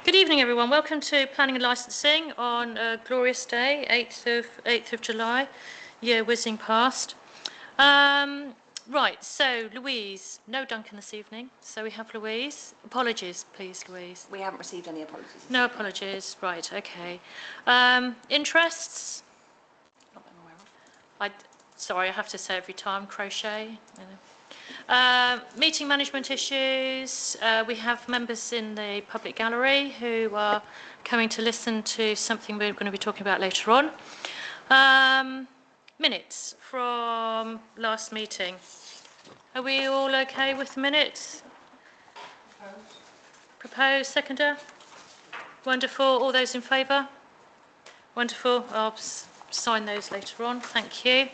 Good evening, everyone. Welcome to Planning and Licensing on a glorious day, 8th of July, year whizzing past. Right, so Louise, no Duncan this evening, so we have Louise. Apologies, please, Louise. We haven't received any apologies. No apologies, right, okay. Interests? Not that I'm aware of. Sorry, I have to say every time, crochet. Meeting management issues. We have members in the public gallery who are coming to listen to something we're going to be talking about later on. Minutes from last meeting. Are we all okay with the minutes? Proposed, seconder? Wonderful. All those in favour? Wonderful. I'll sign those later on. Thank you.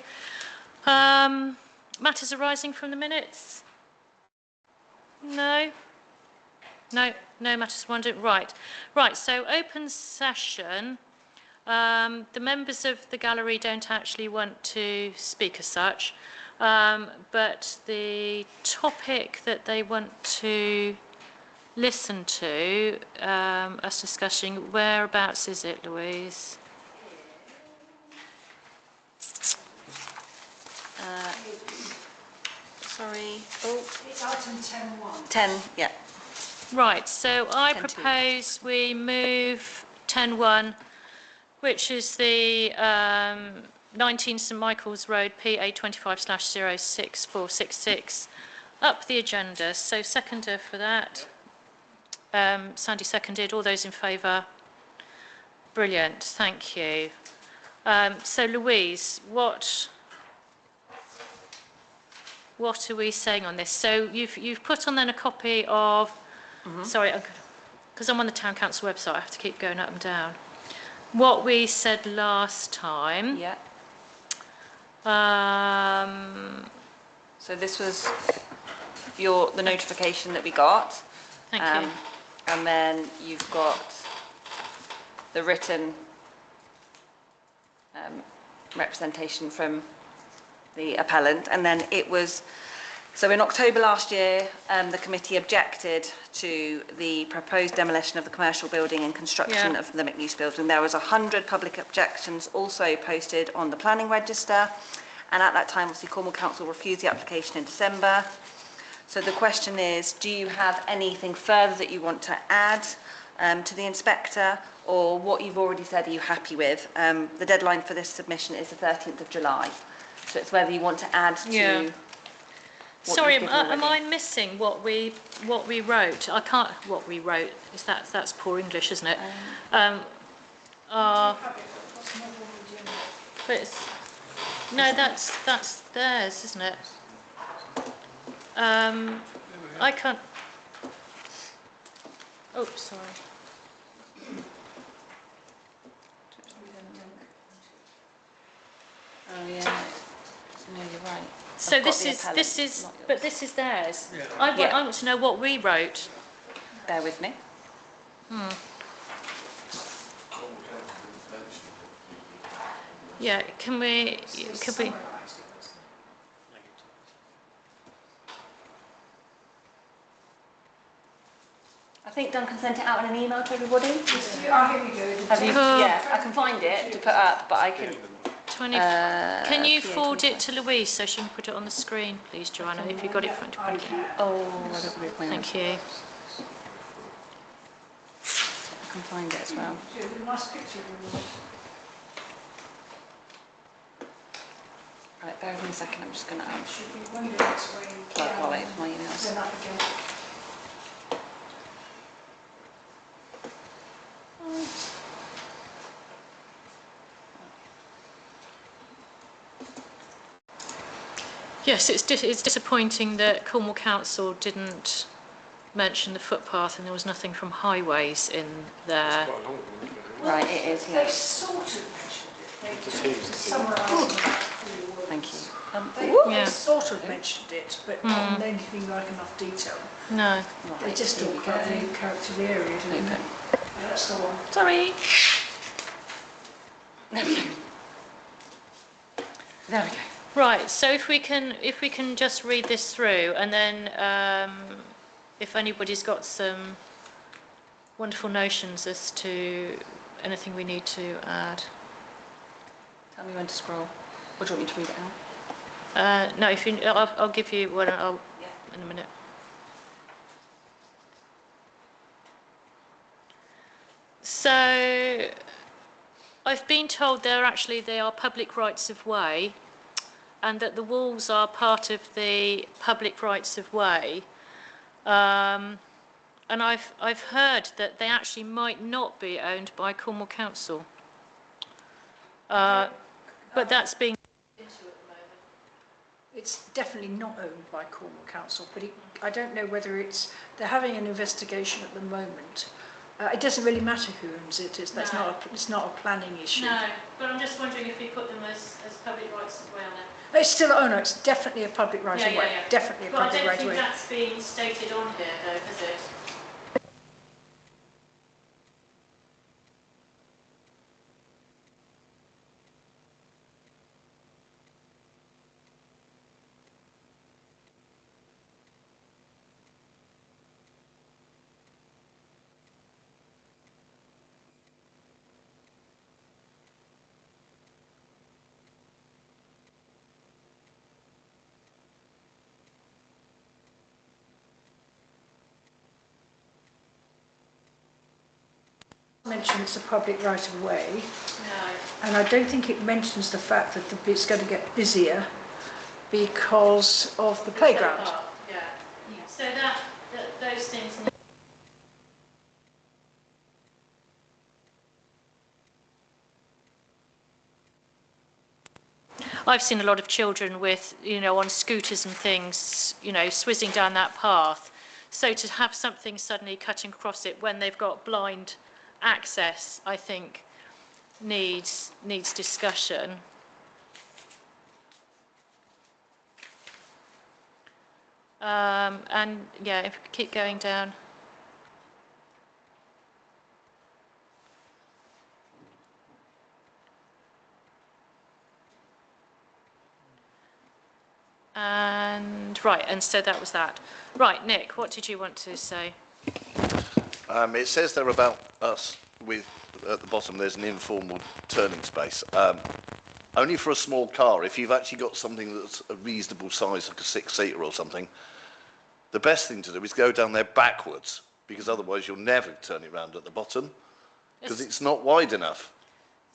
Matters arising from the minutes? No? No matters wondering. Right, so open session. The members of the gallery don't actually want to speak as such, but the topic that they want to listen to, us discussing, whereabouts is it, Louise? Sorry. Oh, it's item 10.1. 10, yeah. Right, so I 10.2. propose we move 10.1, which is the 19 St Michael's Road, PA 25/06466, up the agenda. So seconder for that. Sandy seconded. All those in favour? Brilliant, thank you. So Louise, what are we saying on this? So you've put on then a copy of, sorry, because I'm on the Town Council website, I have to keep going up and down. What we said last time. Yeah. So this was the notification that we got. Thank you. And then you've got the written representation from the appellant, and then it was, so in October last year, the committee objected to the proposed demolition of the commercial building and construction of the mixed-use building. There was 100 public objections also posted on the planning register, and at that time, obviously, Cornwall Council refused the application in December. So the question is, do you have anything further that you want to add to the inspector, or what you've already said, are you happy with? The deadline for this submission is the 13th of July. So it's whether you want to add to. Sorry, am I missing what we wrote? I can't. What we wrote is that's poor English, isn't it? But it's, no, that's theirs, isn't it? I can't. Oh, sorry. Oh yeah. No, you're right. So this is theirs. Yeah. I want to know what we wrote. Bear with me. Yeah, could we? I think Duncan sent it out in an email to everybody. Here we go. Have you? Yeah, I can find it to put up, but I can. Can you forward it to Louise so she can put it on the screen, please, Joanna, if you've got it in front of you? Oh, I don't really find Thank you. I can find it as well. Nice picture of Right, bear with me a second, I'm just going to plug while I open my emails. Yes, it's disappointing that Cornwall Council didn't mention the footpath and there was nothing from highways in there. Right, it is, They yes. sort of mentioned it. They summarised it. Thank you. They sort of mentioned it, but not in anything like enough detail. No. They just talk about the character of the area, don't they? That's the one. Sorry. There we go. There we go. Right, so if we can just read this through, and then if anybody's got some wonderful notions as to anything we need to add. Tell me when to scroll. Or do you want me to read it out? No, if you, I'll give you one in a minute. So I've been told they are public rights of way, and that the walls are part of the public rights of way. And I've heard that they actually might not be owned by Cornwall Council. But that's being into at the moment. It's definitely not owned by Cornwall Council, but I don't know whether they're having an investigation at the moment. It doesn't really matter who owns it. It's not a planning issue. No, but I'm just wondering if we put them as public rights of way on there. It's still, oh no, it's definitely a public right of way. Yeah. Definitely a But public right I of way. don't think that's been stated on here though, has it? Mention it's a public right of way, No. and I don't think it mentions the fact that it's going to get busier because of the playground. Yeah. So those things. I've seen a lot of children with, on scooters and things, swizzing down that path. So to have something suddenly cutting across it when they've got blind access, I think, needs discussion. And yeah, if we keep going down. And right, and so that was that. Right, Nick, what did you want to say? It says there about us with, at the bottom, there's an informal turning space. Only for a small car. If you've actually got something that's a reasonable size, like a 6-seater or something, the best thing to do is go down there backwards, because otherwise you'll never turn it round at the bottom, because it's not wide enough.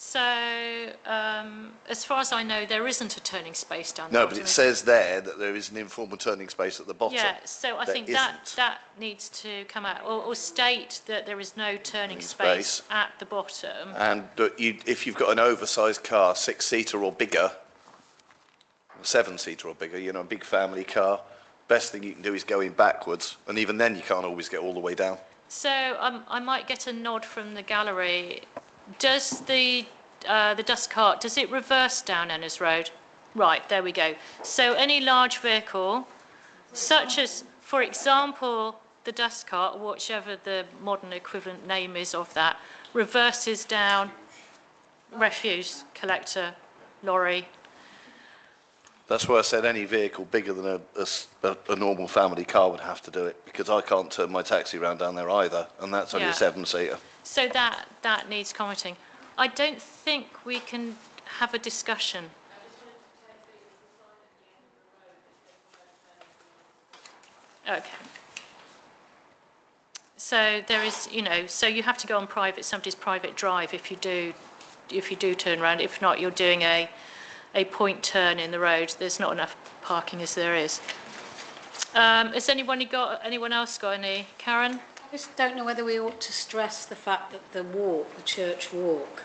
So, as far as I know, there isn't a turning space down No, there. but it says there that there is an informal turning space at the bottom. Yeah, so I There think isn't. that needs to come out, or state that there is no turning space at the bottom. And if you've got an oversized car, 6-seater or bigger, 7-seater or bigger, a big family car, best thing you can do is go in backwards, and even then you can't always get all the way down. So I might get a nod from the gallery. Does the dust cart, does it reverse down Ennis Road? Right, there we go. So any large vehicle, such as, for example, the dust cart, or whichever the modern equivalent name is of that, reverses down refuse collector, lorry. That's why I said any vehicle bigger than a normal family car would have to do it, because I can't turn my taxi around down there either, and that's only a 7-seater. So that needs commenting. I don't think we can have a discussion. Okay. So there is, so you have to go on somebody's private drive if you do turn around. If not, you're doing a point turn in the road. There's not enough parking as there is. Has anyone else got any? Karen? I just don't know whether we ought to stress the fact that the church walk,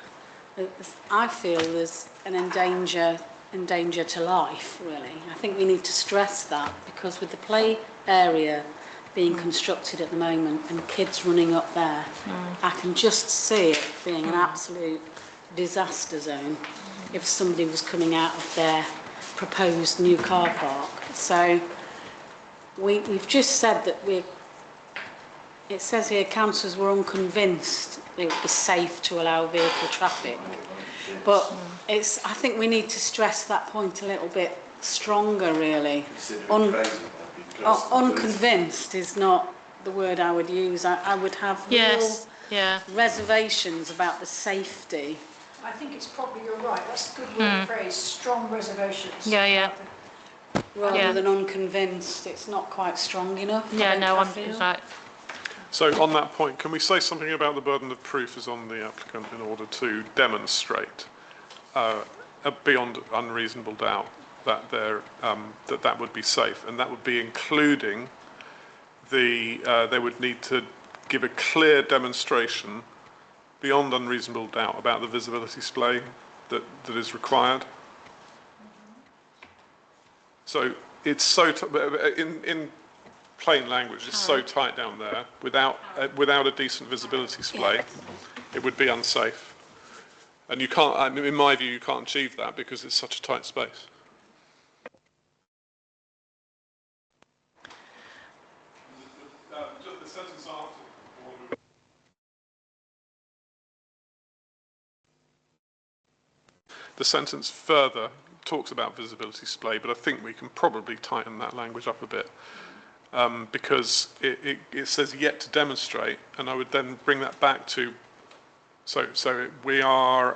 I feel there's an endanger to life, really. I think we need to stress that, because with the play area being constructed at the moment and kids running up there, I can just see it being an absolute disaster zone if somebody was coming out of their proposed new car park. So we've just said that it says here councillors were unconvinced it would be safe to allow vehicle traffic. But I think we need to stress that point a little bit stronger, really. Unconvinced is not the word I would use. I would have Yeah. reservations about the safety. I think it's probably, you're right, that's a good word phrase, strong reservations. Yeah, yeah. Rather Yeah. than unconvinced, it's not quite strong enough. Yeah, no, I I'm feel. right. So on that point, can we say something about the burden of proof is on the applicant in order to demonstrate beyond unreasonable doubt that that would be safe, and that would be including they would need to give a clear demonstration beyond unreasonable doubt about the visibility display that is required. So it's so in plain language, it's so tight down there. Without a decent visibility display, it would be unsafe. And you can't. I mean, in my view, you can't achieve that because it's such a tight space. Just the sentence after. The sentence further talks about visibility display, but I think we can probably tighten that language up a bit because it says yet to demonstrate, and I would then bring that back to. So we are.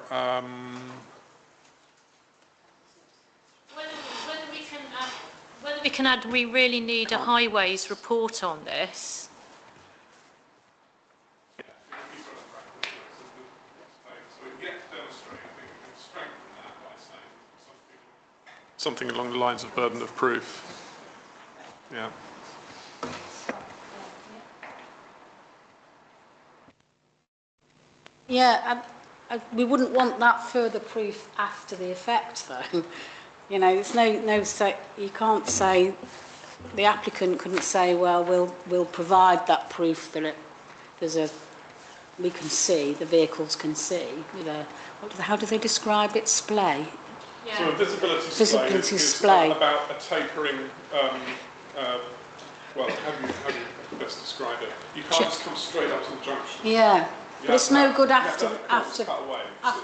Whether we can add, we really need a highways report on this. Something along the lines of burden of proof. Yeah. Yeah, we wouldn't want that further proof after the effect, though. You know, there's no say. You can't say the applicant couldn't say, well, we'll provide that proof that we can see, the vehicles can see. You know, how do they describe it? Splay. Yeah. So a visibility Visibility is display. about a tapering. Well, how do you best describe it? You can't just come straight up to the junction. Yeah, but it's no good after after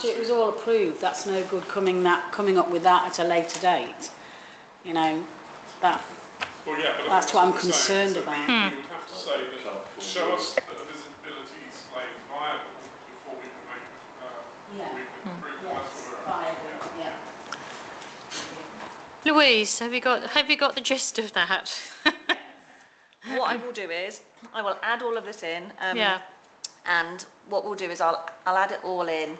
it was all approved. That's no good coming up with that at a later date. You know, that. Well, yeah, but That's what I'm concerned about. You would have to say that show us that a visibility display is viable before we can make we can prove that's what we're after. Yeah. Louise, have you got the gist of that? What I will do is, I will add all of this in. Yeah. And what we'll do is I'll add it all in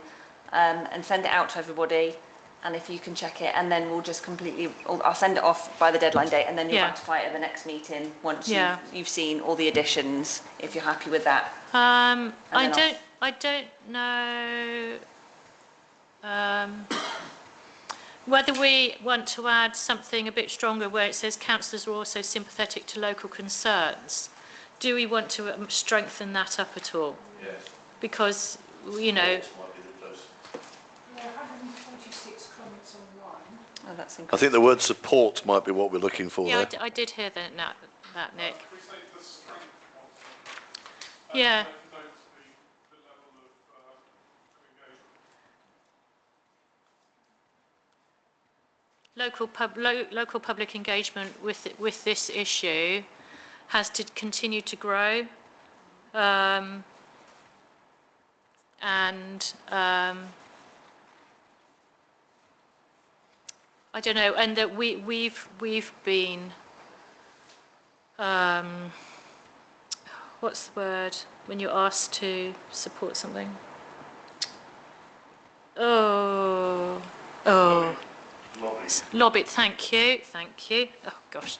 and send it out to everybody. And if you can check it, and then we'll just I'll send it off by the deadline date, and then you'll ratify it at the next meeting once you've seen all the additions, if you're happy with that. I don't know whether we want to add something a bit stronger where it says councillors are also sympathetic to local concerns. Do we want to strengthen that up at all? Yes. Because, you know... Yeah, 146 comments online. Oh, that's I think the word support might be what we're looking for Yeah, there. I did hear that, Nick. Yeah. Local public engagement with this issue has to continue to grow, and I don't know, and that we've been what's the word when you're asked to support something? Oh. Lobbied, thank you. Oh gosh,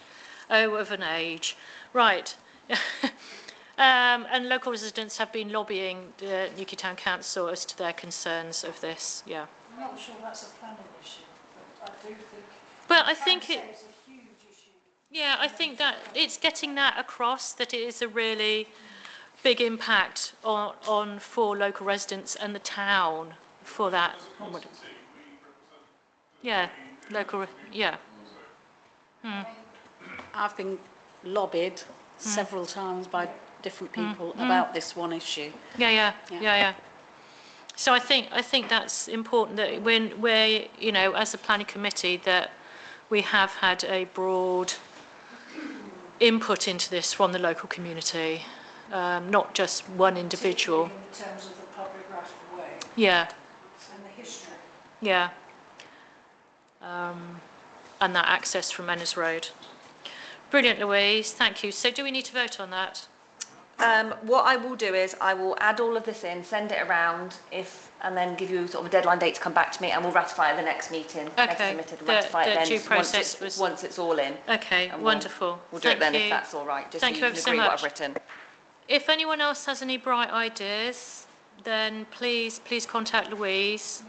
of an age. Right. And local residents have been lobbying the Newquay Town Council as to their concerns of this, yeah. I'm not sure that's a planning issue, but I do think... But I think it's a huge issue. Yeah, I think that it's getting that across, that it is a really big impact on for local residents and the town for that. Yeah, local, yeah. I've been lobbied several times by different people about this one issue. Yeah. So I think that's important that when we're, you know, as a planning committee, that we have had a broad input into this from the local community. not just one individual. Particularly in terms of the public right of way Yeah, and the history. yeah. And that access from Ennis Road. Brilliant, Louise, thank you. So do we need to vote on that? What I will do is I will add all of this in, send it around, and then give you sort of a deadline date to come back to me, and we'll ratify it at the next meeting. Next Okay, submitted, and the- ratify it the then due process was- once it's all in. Okay, And wonderful. We'll do it then Thank if you. that's all right, just so Thank you you can ever so agree what much. I've written. If anyone else has any bright ideas, then please contact Louise,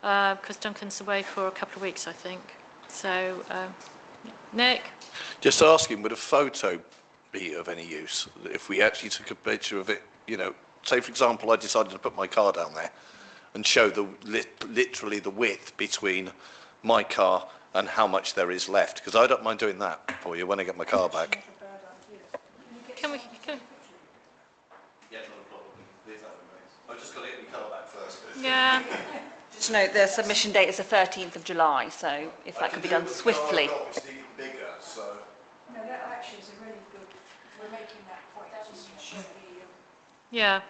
because Duncan's away for a couple of weeks, I think. So, Nick? Just asking, would a photo be of any use? If we actually took a picture of it, you know, say for example, I decided to put my car down there and show literally the width between my car and how much there is left, because I don't mind doing that for you when I get my car back. Can we? Yeah, not a problem. Leave that with me. I've just got to get my car back first. Yeah. Just note, the submission date is the 13th of July, so if that could be done swiftly. It's even bigger, so. No, that actually is a really good, we're making that point, just to show the, Yeah.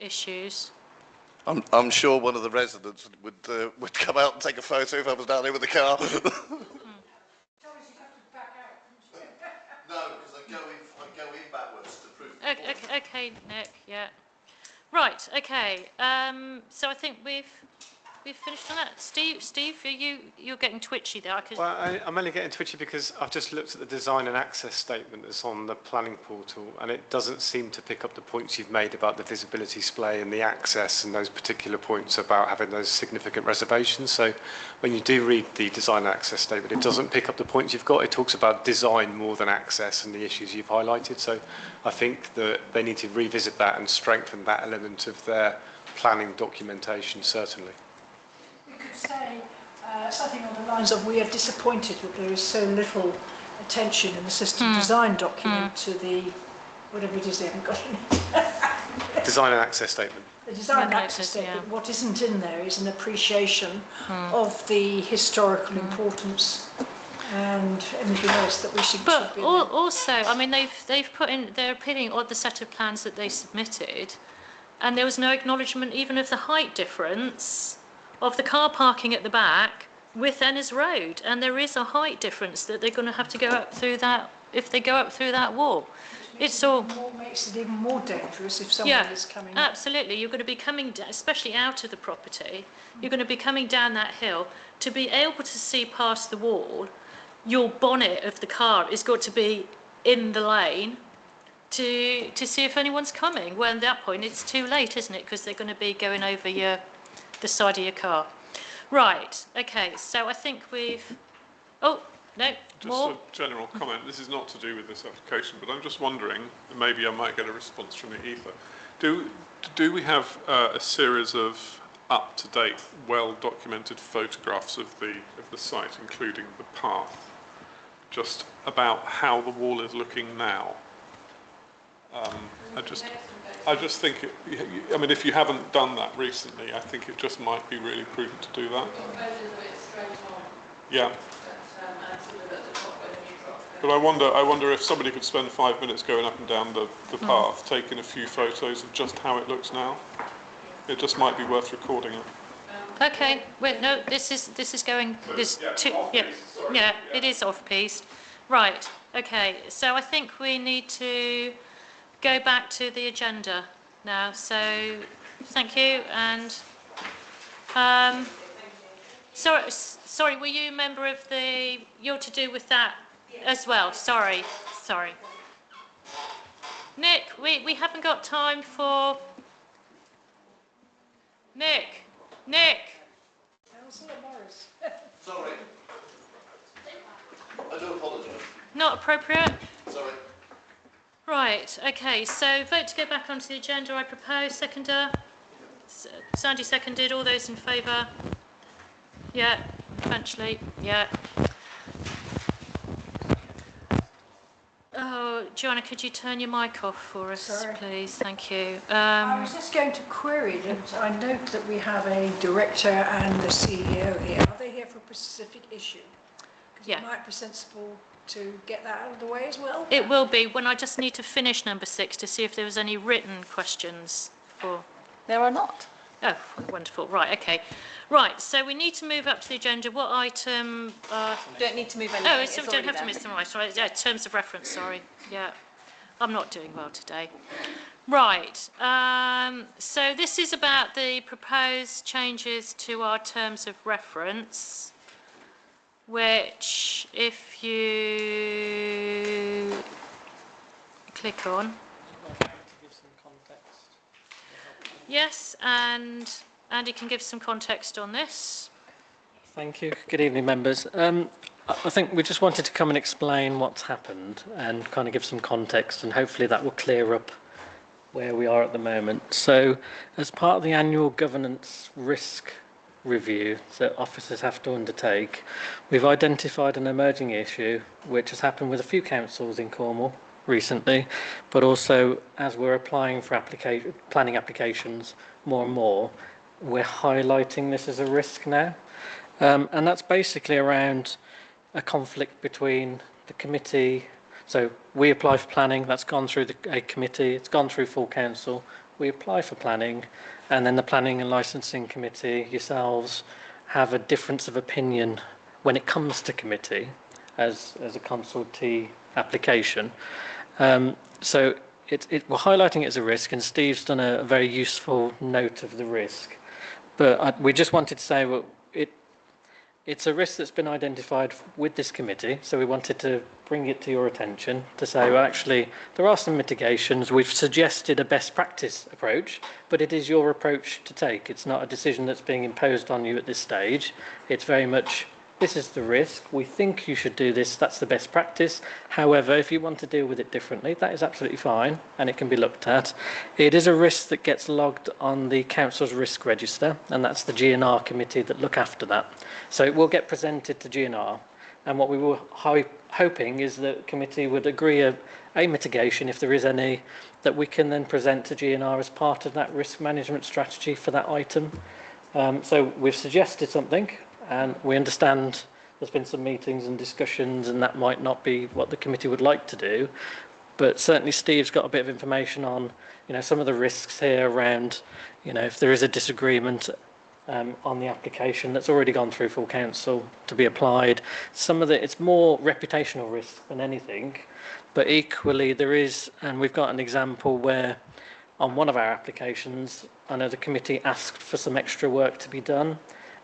Issues. I'm sure one of the residents would come out and take a photo if I was down here with the car. Thomas, you have to back out. No, because I go in backwards to prove. Okay, Nick, yeah. Right, okay. So I think we've finished on that. Steve, you're getting twitchy there. Well, I'm only getting twitchy because I've just looked at the design and access statement that's on the planning portal, and it doesn't seem to pick up the points you've made about the visibility display and the access and those particular points about having those significant reservations. So when you do read the design and access statement, it doesn't pick up the points you've got. It talks about design more than access and the issues you've highlighted. So I think that they need to revisit that and strengthen that element of their planning documentation, certainly. We could say something on the lines of, we are disappointed that there is so little attention in the system design document to the, whatever it is they haven't got in. Design and access statement. The design Yeah, access statement, yeah. what isn't in there is an appreciation of the historical importance and anything else that we should But be in. also, I mean, they've put in their opinion on the set of plans that they submitted, and there was no acknowledgement even of the height difference of the car parking at the back with Ennis Road, and there is a height difference that they're going to have to go up through that if they go up through that wall. It's all. Makes it even more dangerous if someone Yeah, is coming up. absolutely. You're going to be coming, especially out of the property, you're going to be coming down that hill. To be able to see past the wall, your bonnet of the car has got to be in the lane to see if anyone's coming. Well, at that point, it's too late, isn't it? Because they're going to be going over the side of your car. Right, okay, so I think we've... Oh, no, Just more? a general comment. This is not to do with this application, but I'm just wondering, and maybe I might get a response from the ether. Do we have a series of up-to-date, well-documented photographs of the site, including the path, just about how the wall is looking now? I just think, I mean, if you haven't done that recently, I think it just might be really prudent to do that. Yeah. But I wonder if somebody could spend 5 minutes going up and down the path, taking a few photos of just how it looks now. It just might be worth recording it. Okay, wait, no, this is going, yeah, it is off-piste. Right, okay, so I think we need to go back to the agenda now, so thank you, and sorry, were you a member of you're to do with that as well? Sorry. Nick, we haven't got time for... Nick! Councillor Morris. Sorry. I do apologise. Not appropriate? Sorry. Right, okay, so vote to go back onto the agenda, I propose. Seconder? Sandy seconded. All those in favour? Yeah, eventually, yeah. Oh, Joanna, could you turn your mic off for us, Sorry. please? Thank you. I was just going to query that I note that we have a director and the CEO here. Are they here for a specific issue? Because Yeah. it might be sensible to get that out of the way as well? It will be when I just need to finish number 6 to see if there was any written questions for... There are not. Oh, wonderful. Right, okay. Right, so we need to move up to the agenda. What item? Don't need to move anything. Oh, it's so we don't already have to there. miss them, right? Yeah, terms of reference, sorry. Yeah, I'm not doing well today. Right, so this is about the proposed changes to our terms of reference, which if you click on, yes, and Andy can give some context on this. Thank you. Good evening, members. I think we just wanted to come and explain what's happened and kind of give some context, and hopefully that will clear up where we are at the moment. So, as part of the annual governance risk review that officers have to undertake, we've identified an emerging issue which has happened with a few councils in Cornwall recently, but also as we're applying for planning applications more and more, we're highlighting this as a risk now. And that's basically around a conflict between the committee. So we apply for planning, that's gone through a committee, it's gone through full council, we apply for planning, and then the planning and licensing committee, yourselves, have a difference of opinion when it comes to committee as a consultee application. So we're highlighting it as a risk, and Steve's done a very useful note of the risk. But we just wanted to say, well, it's a risk that's been identified with this committee, so we wanted to bring it to your attention to say, well, actually, there are some mitigations. We've suggested a best practice approach, but it is your approach to take. It's not a decision that's being imposed on you at this stage. It's very much, this is the risk. We think you should do this. That's the best practice. However, if you want to deal with it differently, that is absolutely fine, and it can be looked at. It is a risk that gets logged on the council's risk register, and that's the GNR committee that look after that. So it will get presented to GNR, and what we were hoping is that the committee would agree a mitigation, if there is any, that we can then present to GNR as part of that risk management strategy for that item. So we've suggested something, and we understand there's been some meetings and discussions, and that might not be what the committee would like to do, but certainly Steve's got a bit of information on, some of the risks here around, if there is a disagreement on the application that's already gone through full council to be applied. Some of it's more reputational risk than anything, but equally there is, and we've got an example where on one of our applications, I know the committee asked for some extra work to be done,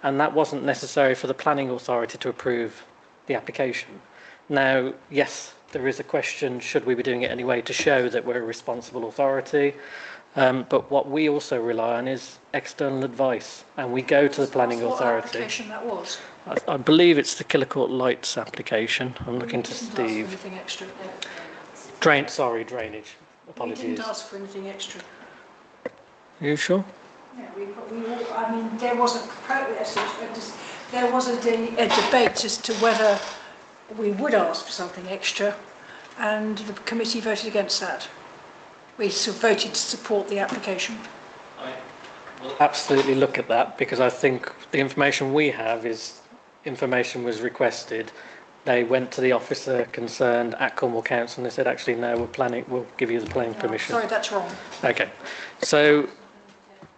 and that wasn't necessary for the planning authority to approve the application. Now, yes, there is a question, should we be doing it anyway to show that we're a responsible authority? But what we also rely on is external advice, and we go to the planning What authority. application that was? I believe it's the Killicourt Lights application. I'm looking to We didn't ask Steve. for anything extra. Drainage. We Apologies. didn't ask for anything extra. Are you sure? Yeah, there wasn't, there was a debate as to whether we would ask for something extra, and the committee voted against that. We voted to support the application. We'll absolutely look at that, because I think the information we have is information was requested. They went to the officer concerned at Cornwall Council and they said, actually, no, we'll give you the planning permission. Sorry, that's wrong. Okay, so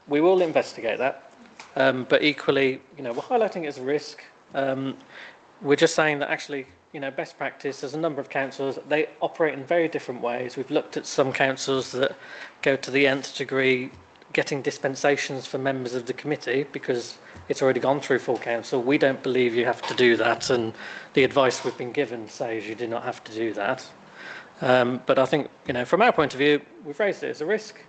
we will investigate that, but equally, we're highlighting it as a risk. We're just saying that actually, best practice, there's a number of councils, they operate in very different ways. We've looked at some councils that go to the nth degree, getting dispensations for members of the committee because it's already gone through full council. We don't believe you have to do that, and the advice we've been given says you do not have to do that. But I think, from our point of view, we've raised it as a risk.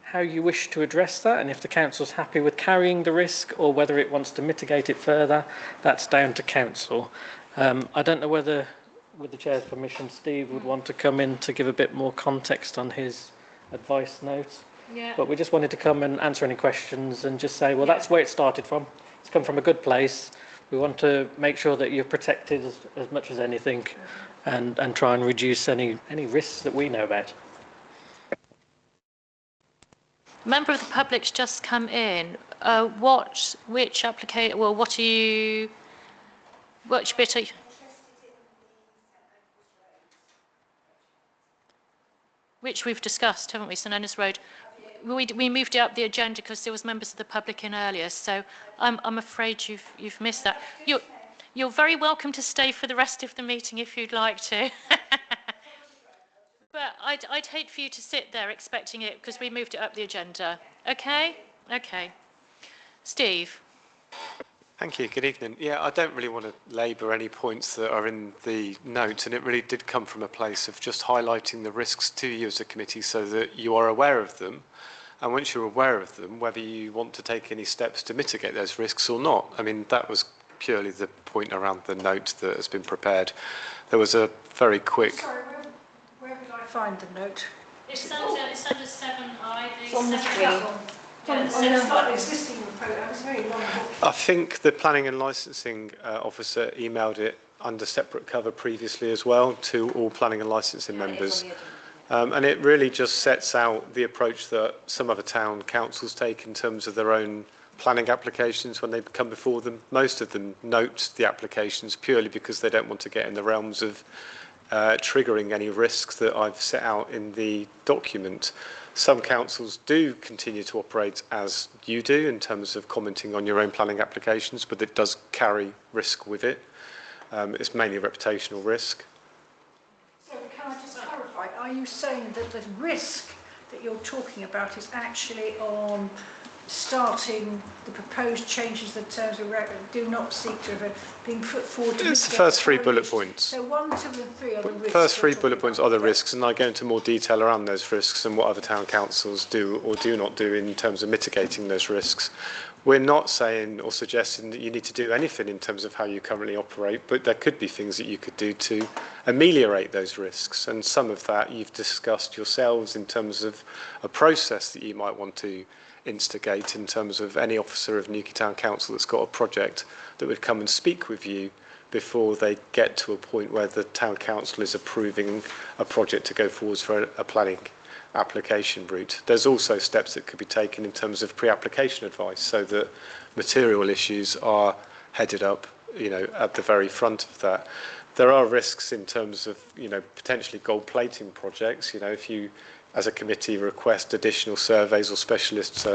How you wish to address that, and if the council's happy with carrying the risk or whether it wants to mitigate it further, that's down to council. I don't know whether, with the chair's permission, Steve would want to come in to give a bit more context on his advice note. Yeah. But we just wanted to come and answer any questions and just say, well, that's where it started from. It's come from a good place. We want to make sure that you're protected as much as anything, and try and reduce any risks that we know about. Member of the public's just come in. Which application? Well, which bit are you? which we've discussed, haven't we, St Ennis Road. We moved it up the agenda because there was members of the public in earlier, so I'm afraid you've missed that. You're very welcome to stay for the rest of the meeting if you'd like to. But I'd hate for you to sit there expecting it because we moved it up the agenda. Okay? Okay. Steve. Thank you. Good evening. Yeah, I don't really want to labour any points that are in the note, and it really did come from a place of just highlighting the risks to you as a committee so that you are aware of them. And once you're aware of them, whether you want to take any steps to mitigate those risks or not. I mean, that was purely the point around the note that has been prepared. There was a very quick... Sorry, where would I find the note? It's under 7I. It's on the screen. Existing report. That was very long. I think the planning and licensing officer emailed it under separate cover previously as well to all planning and licensing members. And it really just sets out the approach that some other town councils take in terms of their own planning applications when they come before them. Most of them note the applications purely because they don't want to get in the realms of triggering any risks that I've set out in the document. Some councils do continue to operate as you do in terms of commenting on your own planning applications, but it does carry risk with it. It's mainly a reputational risk. So can I just clarify, are you saying that the risk that you're talking about is actually on starting the proposed changes that terms of do not seek to have been put forward to It's the first three bullet points. So 1, 2 and 3 are the risks. First three bullet points are the risks, and I go into more detail around those risks and what other town councils do or do not do in terms of mitigating those risks. We're not saying or suggesting that you need to do anything in terms of how you currently operate, but there could be things that you could do to ameliorate those risks. And some of that you've discussed yourselves in terms of a process that you might want to instigate in terms of any officer of Newquay Town Council that's got a project that would come and speak with you before they get to a point where the town council is approving a project to go forwards for a planning application route. There's also steps that could be taken in terms of pre-application advice so that material issues are headed up, at the very front of that. There are risks in terms of, potentially gold plating projects. If you, as a committee, request additional surveys or specialist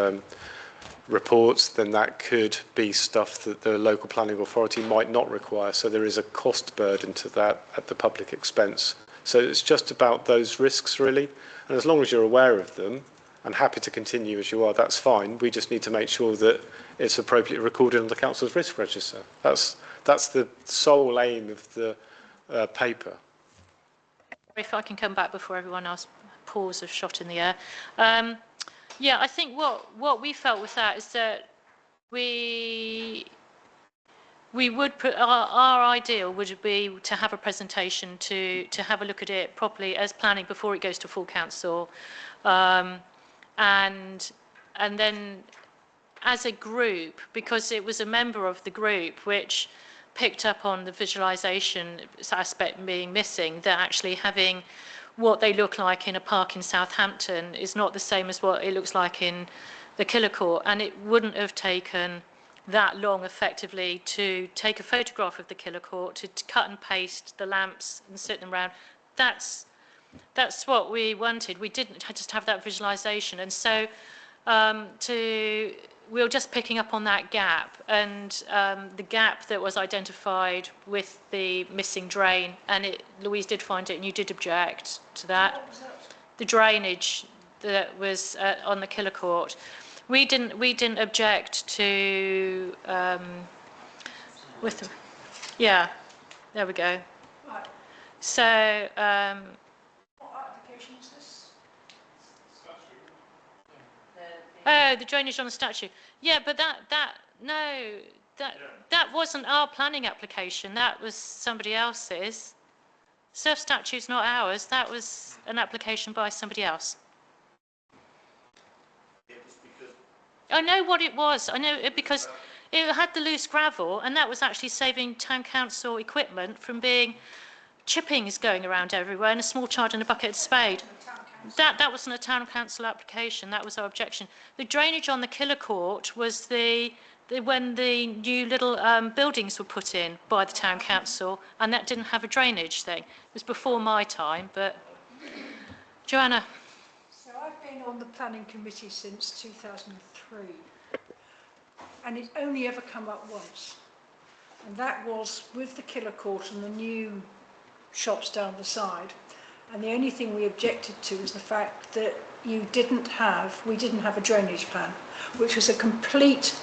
reports, then that could be stuff that the local planning authority might not require. So there is a cost burden to that at the public expense. So it's just about those risks, really. And as long as you're aware of them and happy to continue as you are, that's fine. We just need to make sure that it's appropriately recorded on the council's risk register. That's the sole aim of the paper. If I can come back before everyone else pours a shot in the air. Yeah, I think what we felt with that is that we would put our ideal would be to have a presentation to have a look at it properly as planning before it goes to full council, and then as a group, because it was a member of the group which picked up on the visualization aspect being missing, that actually having what they look like in a park in Southampton is not the same as what it looks like in the Killicourt, and it wouldn't have taken that long effectively to take a photograph of the Killicourt, to cut and paste the lamps and sit them around. That's what we wanted. We didn't just have that visualization, and so we were just picking up on that gap, and the gap that was identified with the missing drain, and Louise did find it, and you did object to that. What was that? The drainage that was on the Killicourt. We didn't object to yeah, there we go. Right. So What application is this? oh, the drainage on the statue. Yeah, but that wasn't our planning application. That was somebody else's. Surf statue's not ours. That was an application by somebody else. I know what it was. I know it because it had the loose gravel, and that was actually saving town council equipment from being chippings going around everywhere and a small child in a bucket of spade. That wasn't a town council application. That was our objection. The drainage on the Killicourt was when the new little buildings were put in by the town council, and that didn't have a drainage thing. It was before my time, but Joanna. I've been on the planning committee since 2003, and it's only ever come up once. And that was with the Killer Court and the new shops down the side. And the only thing we objected to was the fact that we didn't have a drainage plan, which was a complete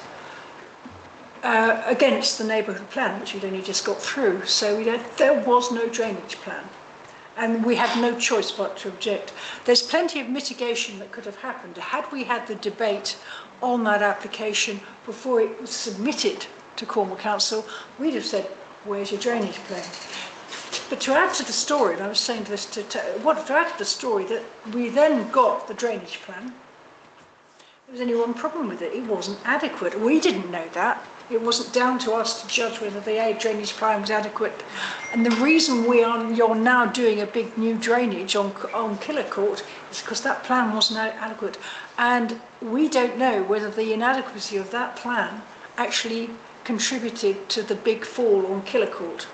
against the neighbourhood plan, which we'd only just got through. So there was no drainage plan. And we had no choice but to object. There's plenty of mitigation that could have happened. Had we had the debate on that application before it was submitted to Cornwall Council, we'd have said, where's your drainage plan? But to add to the story, and I was saying this to add to the story, that we then got the drainage plan. There was only one problem with it. It wasn't adequate. We didn't know that. It wasn't down to us to judge whether the drainage plan was adequate. And the reason you're now doing a big new drainage on Killer Court is because that plan wasn't adequate. And we don't know whether the inadequacy of that plan actually contributed to the big fall on Killer Court.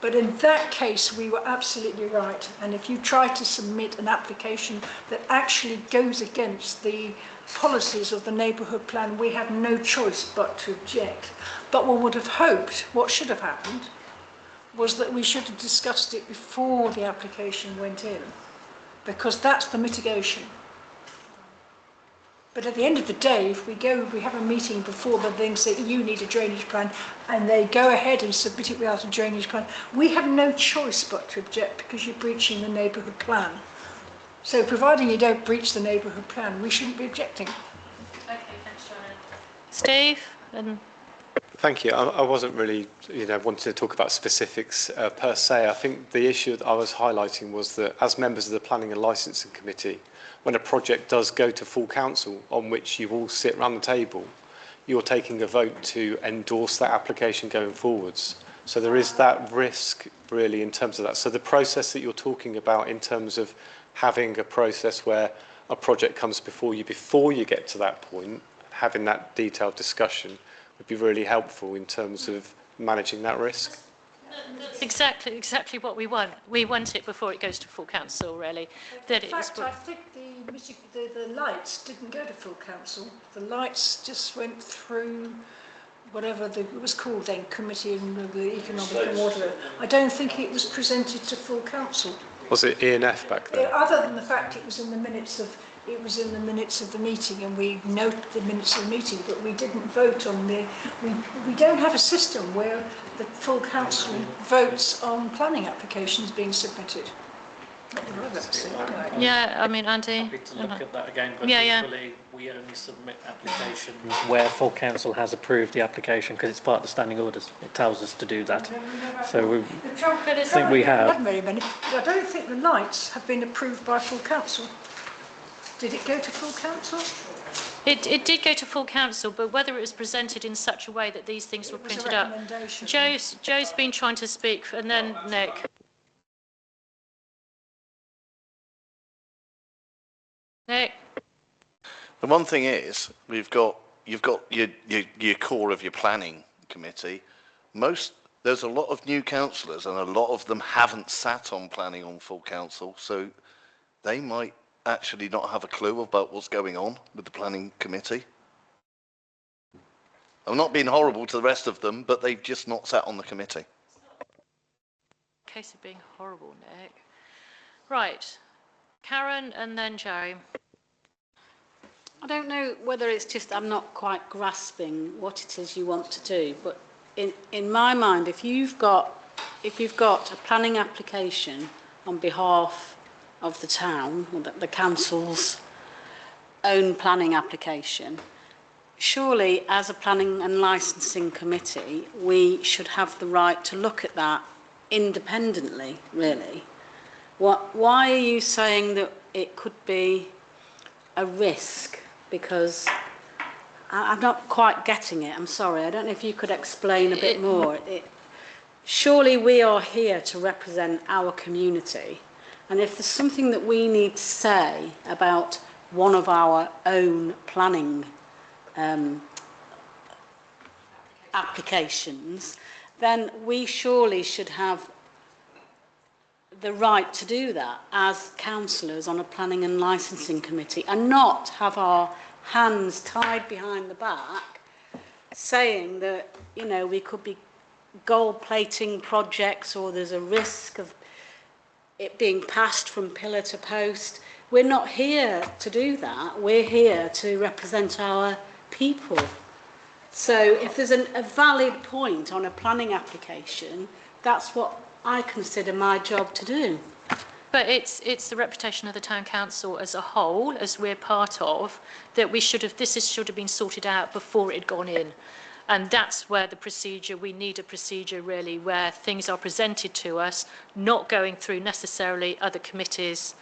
But in that case, we were absolutely right. And if you try to submit an application that actually goes against the policies of the neighbourhood plan, we have no choice but to object. But one would have hoped, what should have happened, was that we should have discussed it before the application went in, because that's the mitigation. But at the end of the day, if we have a meeting before the thing, say you need a drainage plan, and they go ahead and submit it without a drainage plan, we have no choice but to object because you're breaching the neighbourhood plan. So providing you don't breach the neighbourhood plan, we shouldn't be objecting. Okay, thanks, Joanna. Steve? Thank you. I wasn't really, wanting to talk about specifics per se. I think the issue that I was highlighting was that as members of the Planning and Licensing Committee, when a project does go to full council, on which you all sit around the table, you're taking a vote to endorse that application going forwards. So there is that risk really in terms of that. So the process that you're talking about in terms of having a process where a project comes before you get to that point, having that detailed discussion would be really helpful in terms of managing that risk. That's exactly what we want. We want it before it goes to full council, really. In fact, I think the lights didn't go to full council. The lights just went through whatever it was called then, Committee of the Economic and Water. I don't think it was presented to full council. Was it E&F back then? Other than the fact it was in the minutes of the meeting, and we note the minutes of the meeting, but we didn't vote on we don't have a system where the full council votes on planning applications being submitted. Yeah, I mean, Andy? Happy to look at that again, but Yeah. equally we only submit applications where full council has approved the application because it's part of the standing orders. It tells us to do that. So I think we have. Not very many, but I don't think the lights have been approved by full council. Did it go to full council? It did go to full council, but whether it was presented in such a way that these things were printed up. Joe's been trying to speak, and then Nick. Nick. The one thing is, you've got your core of your planning committee. There's a lot of new councillors, and a lot of them haven't sat on planning on full council, so they might actually not have a clue about what's going on with the planning committee. I'm not being horrible to the rest of them, but they've just not sat on the committee. Case of being horrible, Nick. Right, Karen and then Jerry. I don't know whether it's just I'm not quite grasping what it is you want to do, but in my mind, if you've got a planning application on behalf of the town, or the council's own planning application, surely as a planning and licensing committee, we should have the right to look at that independently, really. Why are you saying that it could be a risk? Because I'm not quite getting it. I'm sorry. I don't know if you could explain a bit more. Surely we are here to represent our community. And if there's something that we need to say about one of our own planning applications, then we surely should have the right to do that as councillors on a planning and licensing committee and not have our hands tied behind the back saying that, you know, we could be gold plating projects or there's a risk of it being passed from pillar to post. We're not here to do that. We're here to represent our people. So if there's a valid point on a planning application, that's what I consider my job to do. But it's the reputation of the town council as a whole, as we're part of, that we should have, should have been sorted out before it had gone in. And that's where the procedure, we need a procedure really where things are presented to us, not going through necessarily other committees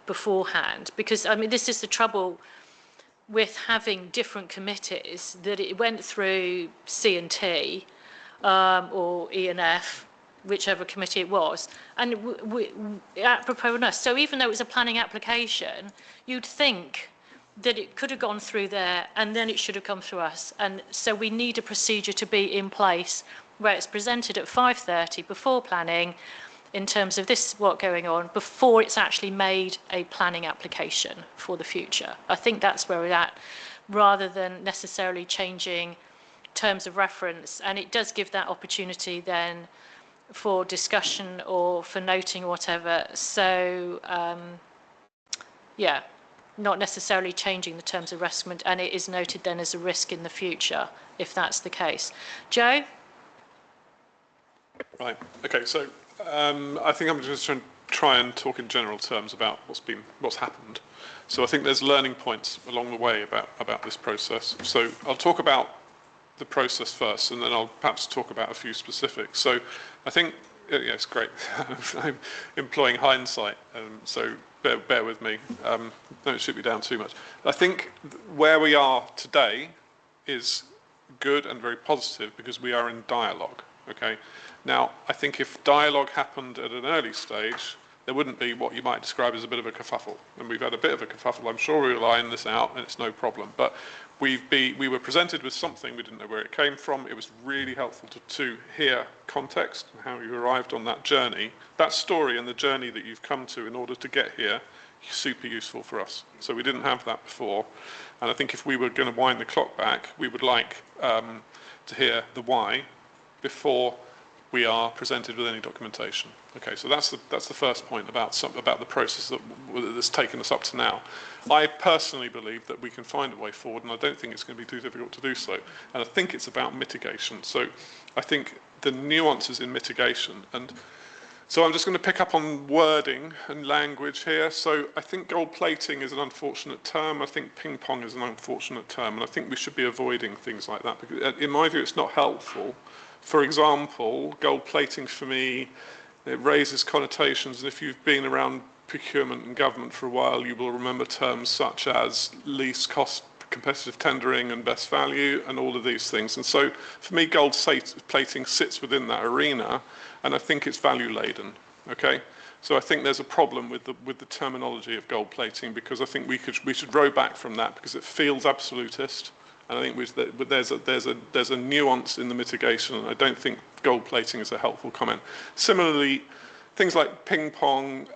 beforehand. Because, I mean, this is the trouble with having different committees, that it went through C&T or E&F, whichever committee it was, and apropos of us. So even though it was a planning application, you'd think that it could have gone through there and then it should have come through us. And so we need a procedure to be in place where it's presented at 5:30 before planning in terms of this, what's going on, before it's actually made a planning application for the future. I think that's where we're at, rather than necessarily changing terms of reference. And it does give that opportunity then for discussion or for noting or whatever. So, yeah, not necessarily changing the terms of reference, and it is noted then as a risk in the future, if that's the case. Joe? Right, okay, so I think I'm just going to try and talk in general terms about what's happened. So I think there's learning points along the way about this process. So I'll talk about the process first, and then I'll perhaps talk about a few specifics. So I think, yeah, it's great. I'm employing hindsight, so bear with me. Don't shoot me down too much. I think where we are today is good and very positive because we are in dialogue, okay? Now, I think if dialogue happened at an early stage, there wouldn't be what you might describe as a bit of a kerfuffle. And we've had a bit of a kerfuffle. I'm sure we'll iron this out and it's no problem. But we were presented with something, we didn't know where it came from. It was really helpful to hear context and how you arrived on that journey. That story and the journey that you've come to in order to get here, super useful for us. So we didn't have that before. And I think if we were going to wind the clock back, we would like to hear the why before we are presented with any documentation. Okay, so that's the first point about the process that's taken us up to now. I personally believe that we can find a way forward, and I don't think it's going to be too difficult to do so. And I think it's about mitigation. So I think the nuances in mitigation, and so I'm just going to pick up on wording and language here. So I think gold plating is an unfortunate term. I think ping pong is an unfortunate term, and I think we should be avoiding things like that because, in my view, it's not helpful. For example, gold plating for me, it raises connotations, and if you've been around procurement and government for a while, you will remember terms such as least cost, competitive tendering and best value and all of these things. And so for me, gold plating sits within that arena, and I think it's value laden, okay? So I think there's a problem with the terminology of gold plating because I think we should row back from that because it feels absolutist. And I think there's a nuance in the mitigation, and I don't think gold plating is a helpful comment. Similarly, things like ping pong,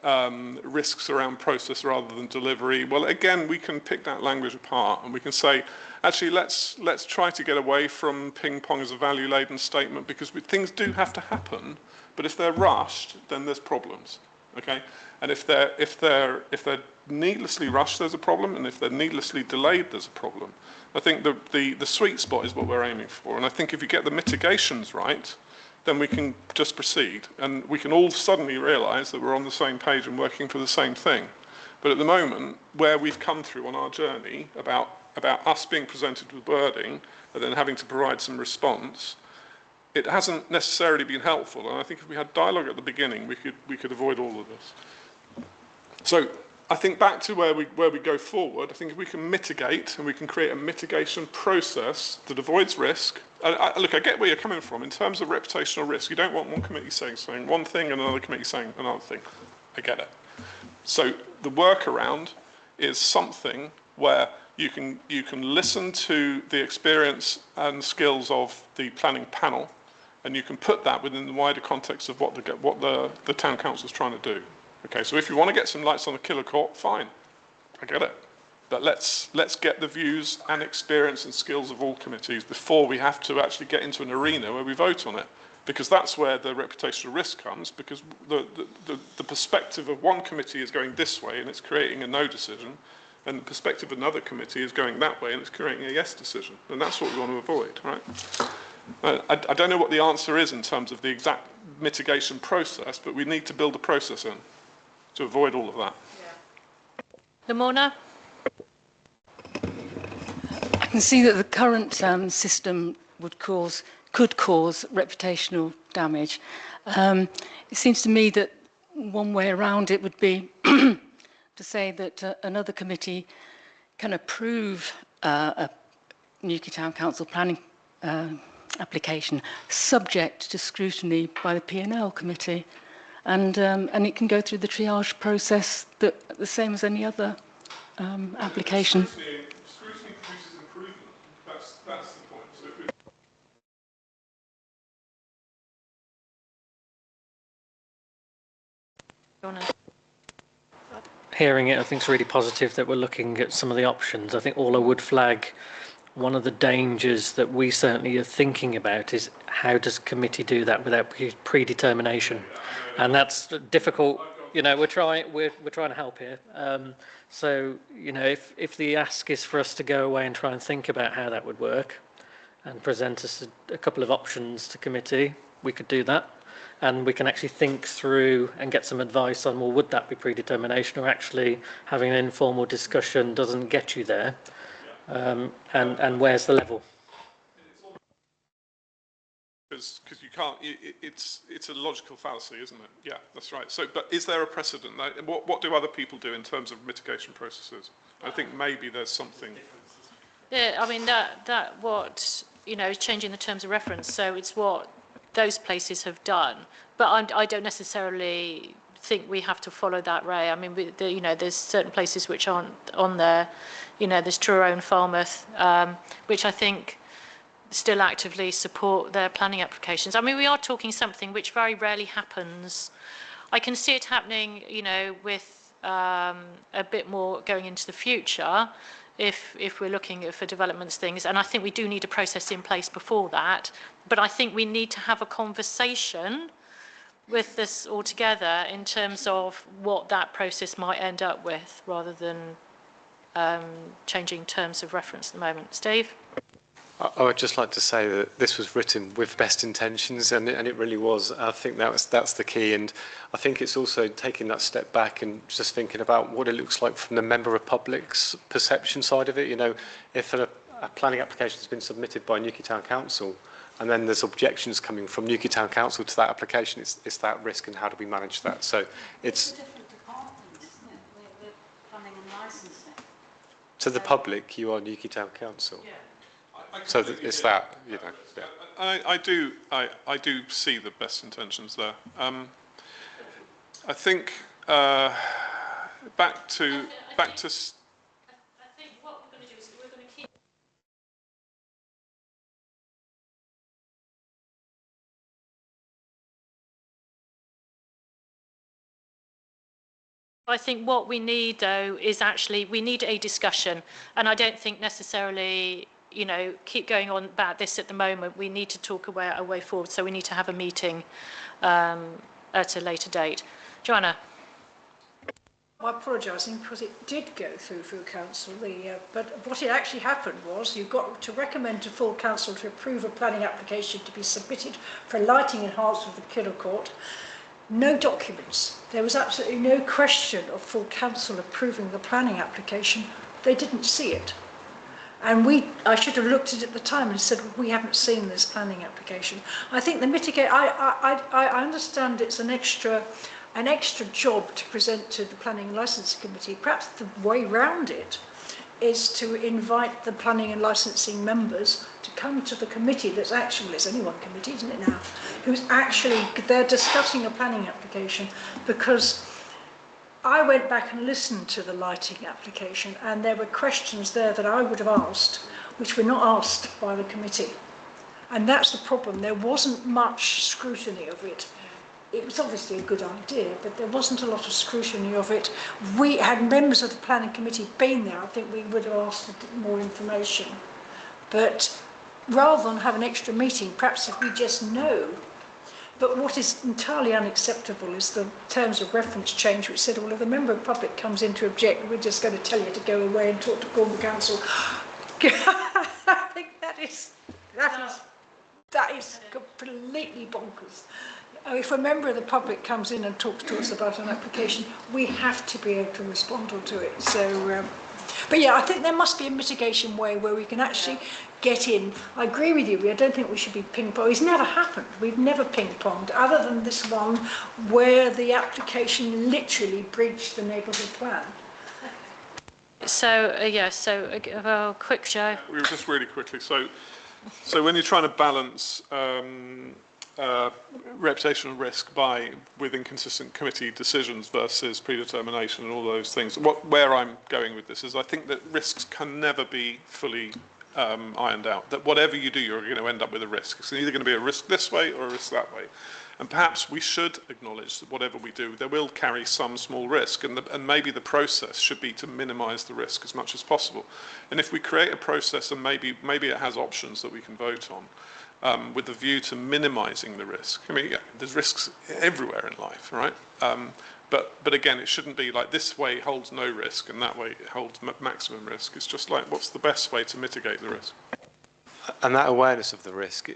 risks around process rather than delivery. Well, again, we can pick that language apart, and we can say, actually, let's try to get away from ping pong as a value-laden statement because things do have to happen, but if they're rushed, then there's problems. Okay, and if they're needlessly rushed, there's a problem, and if they're needlessly delayed, there's a problem. I think the sweet spot is what we're aiming for, and I think if you get the mitigations right, then we can just proceed, and we can all suddenly realise that we're on the same page and working for the same thing. But at the moment, where we've come through on our journey about us being presented with wording and then having to provide some response, it hasn't necessarily been helpful, and I think if we had dialogue at the beginning, we could avoid all of this. So I think back to where we go forward, I think if we can mitigate and we can create a mitigation process that avoids risk. Look, I get where you're coming from in terms of reputational risk. You don't want one committee saying one thing and another committee saying another thing. I get it. So the workaround is something where you can listen to the experience and skills of the planning panel And you can put that within the wider context of what the town council is trying to do. Okay, so if you want to get some lights on the killer court, fine, I get it. But let's get the views and experience and skills of all committees before we have to actually get into an arena where we vote on it. Because that's where the reputational risk comes, because the perspective of one committee is going this way and it's creating a no decision, and the perspective of another committee is going that way and it's creating a yes decision. And that's what we want to avoid, right? I don't know what the answer is in terms of the exact mitigation process, but we need to build a process in to avoid all of that. Lamorna? I can see that the current system could cause reputational damage. It seems to me that one way around it would be to say that another committee can approve a Newquay Town Council planning application subject to scrutiny by the P&L committee, and it can go through the triage process the same as any other application. Scrutiny produces improvement. That's the point. So if we Hearing it, I think it's really positive that we're looking at some of the options. I think all I would flag, one of the dangers that we certainly are thinking about is how does committee do that without predetermination, and that's difficult. You know, we're trying to help here. So you know, if the ask is for us to go away and try and think about how that would work, and present us a couple of options to committee, we could do that. And we can actually think through and get some advice on, well, would that be predetermination, or actually having an informal discussion doesn't get you there, and where's the level? Because you can't, it's a logical fallacy, isn't it? Yeah, that's right. So, but is there a precedent? What do other people do in terms of mitigation processes? I think maybe there's something. Yeah, I mean, that what, you know, is changing the terms of reference. So it's what those places have done. But I don't necessarily think we have to follow that, Ray. I mean, you know, there's certain places which aren't on there. You know, there's Truro and Falmouth, which I think still actively support their planning applications. I mean, we are talking something which very rarely happens. I can see it happening, you know, with a bit more going into the future, if we're looking for developments things, and I think we do need a process in place before that, but I think we need to have a conversation with this all together in terms of what that process might end up with, rather than changing terms of reference at the moment. Steve? I would just like to say that this was written with best intentions, and it really was. I think that's the key, and I think it's also taking that step back and just thinking about what it looks like from the member of public's perception side of it. You know, if a planning application has been submitted by Newquay Town Council, and then there's objections coming from Newquay Town Council to that application, it's that risk, and how do we manage that? So it's different departments, isn't it? We're planning and licensing. to the public, you are Newquay Town Council. Yeah. So it's that, you know. Yeah. I do see the best intentions there. I think back to. I think what we're going to do is we're going to keep. I think what we need, though, is actually we need a discussion, and I don't think necessarily, you know, keep going on about this at the moment. We need to talk about a way forward, so we need to have a meeting at a later date. Joanna? I'm apologising because it did go through full council, but what it actually happened was you got to recommend to full council to approve a planning application to be submitted for lighting enhancement of the Killer Court. No documents. There was absolutely no question of full council approving the planning application. They didn't see it. And I should have looked at it at the time and said, we haven't seen this planning application. I think the mitigate, I understand it's an extra job to present to the Planning and Licensing Committee. Perhaps the way round it is to invite the planning and licensing members to come to the committee that's actually, well, it's only one committee, isn't it now, who's actually, they're discussing a planning application, because I went back and listened to the lighting application, and there were questions there that I would have asked, which were not asked by the committee. And that's the problem. There wasn't much scrutiny of it. It was obviously a good idea, but there wasn't a lot of scrutiny of it. We had members of the planning committee been there, I think we would have asked for more information. But rather than have an extra meeting, perhaps if we just know. But what is entirely unacceptable is the terms of reference change, which said, well, if a member of the public comes in to object, we're just going to tell you to go away and talk to Cornwall Council. I think that is completely bonkers. If a member of the public comes in and talks to us about an application, we have to be able to respond to it. So, but yeah, I think there must be a mitigation way where we can actually get in. I agree with you. I don't think we should be ping-pong. It's never happened. We've never ping-ponged, other than this one where the application literally breached the neighbourhood plan. So, quick, Joe. We were just really quickly. So when you're trying to balance reputational risk with inconsistent committee decisions versus predetermination and all those things, where I'm going with this is I think that risks can never be fully ironed out. That whatever you do, you're going to end up with a risk. It's either going to be a risk this way or a risk that way. And perhaps we should acknowledge that whatever we do, there will carry some small risk, and maybe the process should be to minimise the risk as much as possible. And if we create a process, and maybe it has options that we can vote on, with the view to minimising the risk. I mean, yeah, there's risks everywhere in life, right? But again, it shouldn't be like this way holds no risk and that way holds maximum risk. It's just like, what's the best way to mitigate the risk? And that awareness of the risk,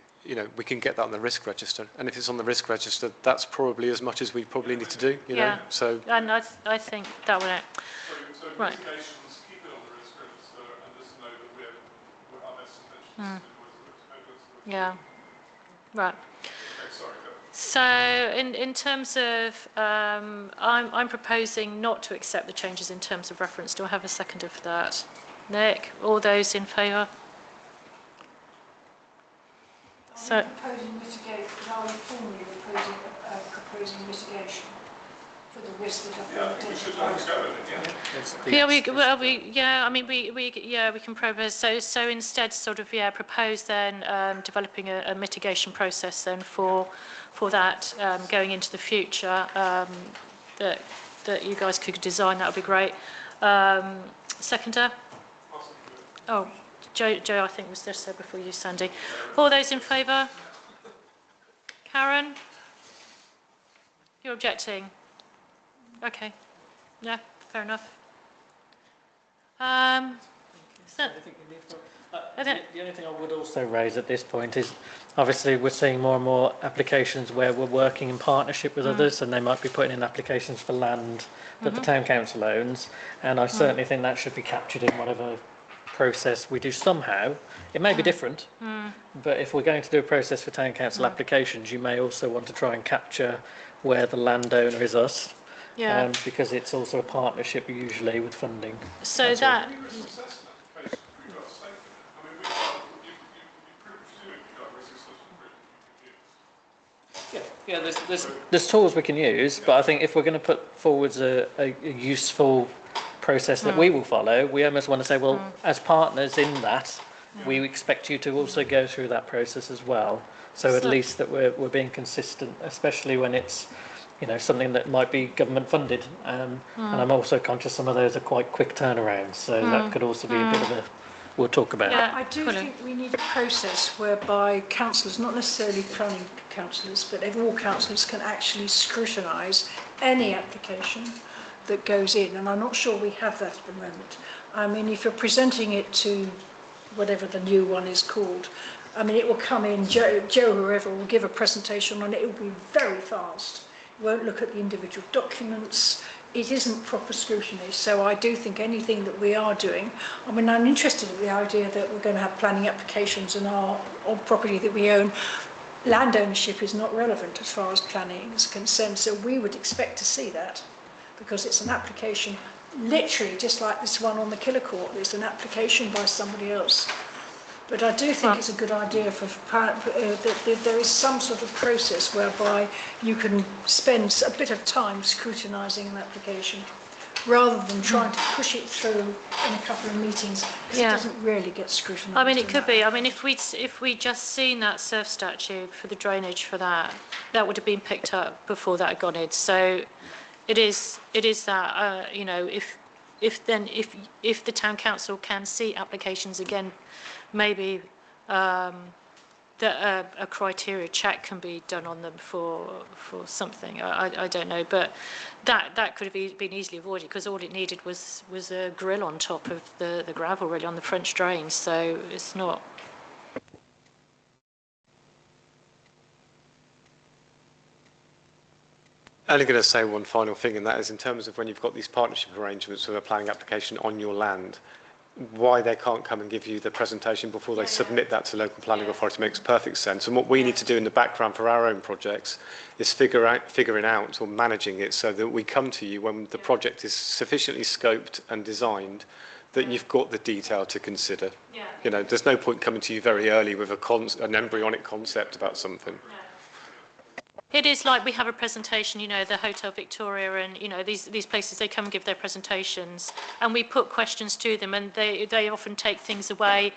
we can get that on the risk register. And if it's on the risk register, that's probably as much as we probably need to do, you know? So, and I think that would. So right. Mitigations, keep it on the risk register and just know that we're our best intentions. Yeah. Right. Okay, sorry. So in terms of, I'm proposing not to accept the changes in terms of reference. Do I have a seconder for that? Nick, all those in favour? So, Proposing mitigation, are we formally proposing mitigation for the risk that I've identified? We can propose. So instead, sort of, propose then developing a mitigation process then for that going into the future that you guys could design. That would be great. Seconder? Oh. Joe, I think was just there before you, Sandy. All those in favour? Karen? You're objecting? Okay. Yeah, fair enough. The only thing I would also raise at this point is, obviously, we're seeing more and more applications where we're working in partnership with others, and they might be putting in applications for land that the town council owns, and I certainly think that should be captured in whatever process we do somehow. It may be different, but if we're going to do a process for town council applications, you may also want to try and capture where the landowner is us, because it's also a partnership usually with funding. So that. Yeah, there's tools we can use, but I think if we're going to put forwards a useful process that we will follow, we almost want to say, well, as partners in that, we expect you to also go through that process as well. So at least that we're being consistent, especially when it's something that might be government funded. And I'm also conscious some of those are quite quick turnarounds, so that could also be a bit of a. We'll talk about. Yeah, I do think we need a process whereby councillors, not necessarily planning councillors, but all councillors can actually scrutinise any application that goes in, and I'm not sure we have that at the moment. I mean, if you're presenting it to whatever the new one is called, I mean, it will come in, Joe, whoever, will give a presentation on it. It will be very fast. It won't look at the individual documents. It isn't proper scrutiny. So I do think anything that we are doing, I mean, I'm interested in the idea that we're going to have planning applications on property that we own. Land ownership is not relevant as far as planning is concerned, so we would expect to see that, because it's an application, literally just like this one on the Killer Court. It's an application by somebody else. But I do think it's a good idea that there is some sort of process whereby you can spend a bit of time scrutinising an application rather than trying to push it through in a couple of meetings, because Yeah. it doesn't really get scrutinised. I mean, it in could that be. I way. mean, if we'd just seen that surf statue for the drainage for that, that would have been picked up before that had gone in. So it is that, you know, if the town council can see applications again, maybe that a criteria check can be done on them for something. I don't know, but that could have been easily avoided, because all it needed was a grill on top of the gravel, really, on the French drains. So it's not. Only going to say one final thing, and that is in terms of when you've got these partnership arrangements with a planning application on your land, why they can't come and give you the presentation before they submit that to local planning authority makes perfect sense. And what we need to do in the background for our own projects is figuring out or managing it so that we come to you when the project is sufficiently scoped and designed that you've got the detail to consider. You know, there's no point coming to you very early with an embryonic concept about something. It is like we have a presentation, you know, the Hotel Victoria and, you know, these places, they come and give their presentations, and we put questions to them, and they often take things away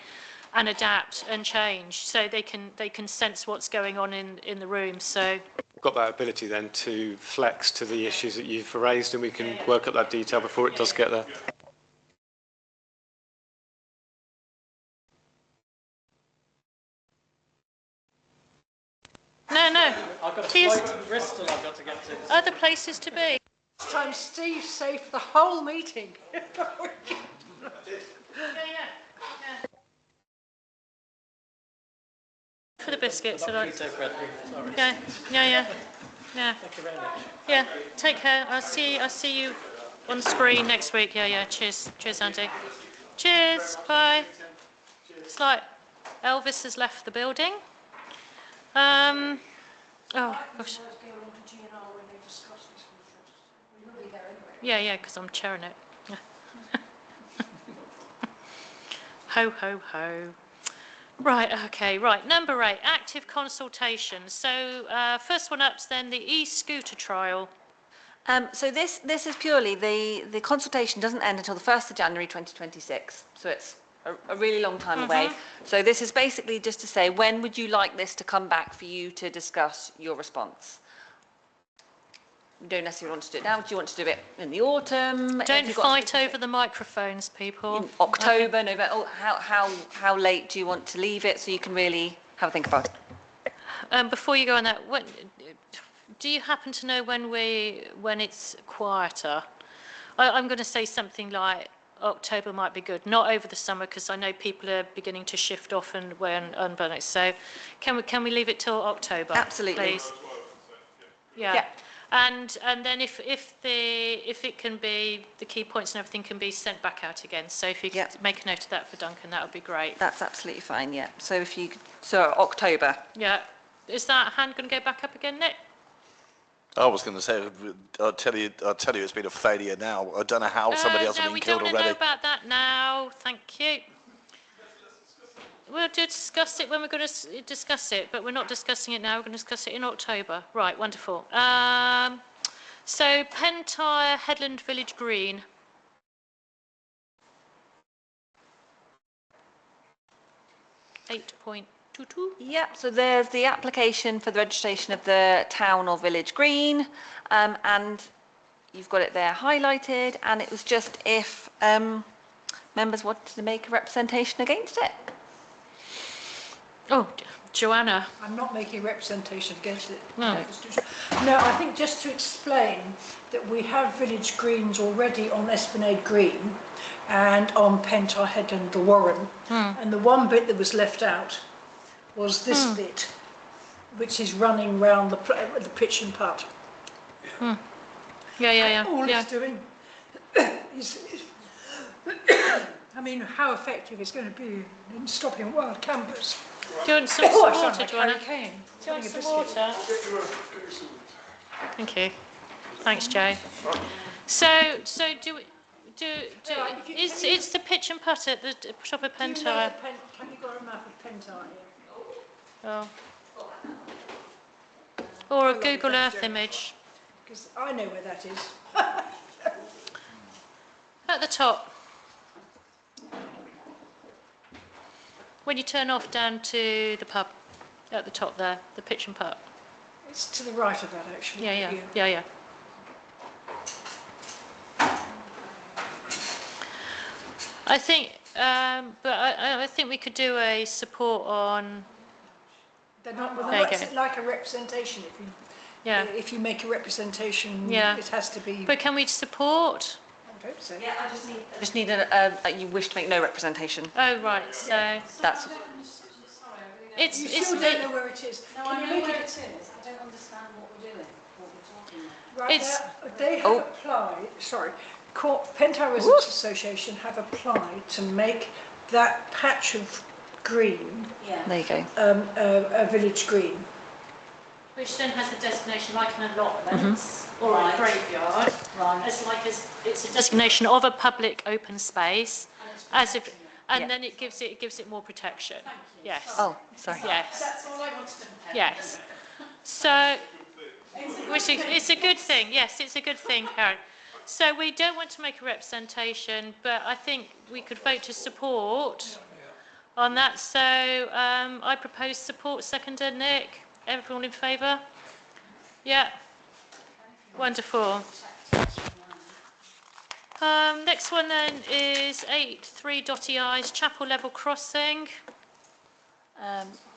and adapt and change, so they can sense what's going on in the room. So Got that ability then to flex to the issues that you've raised, and we can work up that detail before it does get there. no, I've got a Cheers. flight to Bristol I've got to get to. Other places to be. This time Steve saved the whole meeting. For the biscuits. So like, Keto bread, sorry. yeah. Thank you very much. Yeah, take care. I'll see you on screen next week. Yeah. Cheers, Andy. Cheers. Bye. It's like Elvis has left the building. Oh gosh. Yeah, because I'm chairing it. Ho ho ho. Right, okay, right. Number 8, active consultation. So first one up's then the e-scooter trial. So this is purely, the consultation doesn't end until the 1st of January 2026. So it's a really long time away. So this is basically just to say, when would you like this to come back for you to discuss your response? You don't necessarily want to do it now. Do you want to do it in the autumn? Don't fight over the microphones, people. In October, November? Oh, how late do you want to leave it so you can really have a think about it? Before you go on that, do you happen to know when it's quieter? I'm going to say something like October might be good, not over the summer, because I know people are beginning to shift off and unburn it. So can we leave it till October? Absolutely. Please. Yeah. And then if it can be, the key points and everything can be sent back out again. So if you could make a note of that for Duncan, that would be great. That's absolutely fine, yeah. So if you, so October. Yeah. Is that hand going to go back up again, Nick? I was going to say, I'll tell you, it's been a failure now. I don't know how somebody else has been killed already. No, we don't want to know about that now. Thank you. We'll discuss it when we're going to discuss it, but we're not discussing it now. We're going to discuss it in October. Right, wonderful. So Pentire Headland Village Green. .22. Yep, so there's the application for the registration of the town or village green, and you've got it there highlighted, and it was just if members wanted to make a representation against it. Oh, Joanna. I'm not making representation against it. No. No, I think just to explain that we have village greens already on Esplanade Green and on Pentire Headland, the Warren, and the one bit that was left out was this bit, which is running round the pitch and putt. Yeah. All it's doing is, I mean, how effective it's going to be in stopping wild campers. Do you want some water, Joanna? Do you want some water? Thank you. Thanks, Jay. So it's the pitch and putt at the top of Pentire. Have you got a map of Pentire here? Oh. Or a Google Earth image. Because I know where that is. At the top. When you turn off down to the pub, at the top there, the pitch and putt. It's to the right of that, actually. Yeah. I think, but I think we could do a support on. They're not, There you it's go. like a representation. Yeah. If you make a representation, Yeah. it has to be. But can we support? I hope so. Yeah, I just need you wish to make no representation. Oh right, so That's, it's You it's still don't know where it is. No, Can I you know make where it? it is. I don't understand what we're doing, what we're talking about. Right, It's- they have applied, sorry, Pentire Residents Association have applied to make that patch of green Yeah. there you go. a village green. which then has a designation like an allotment or Right. a graveyard. Right. It's a designation of a public open space, as if, and Yeah. then it gives it more protection. Yes. Oh, sorry. Yes. That's all I wanted to know. Yes. So, which is, it's a good thing. Yes, it's a good thing, Karen. So we don't want to make a representation, but I think we could vote to support on that. So I propose support. Seconder, Nick. Everyone in favour? Yeah. Wonderful. Next one then is 83.EI's chapel level crossing.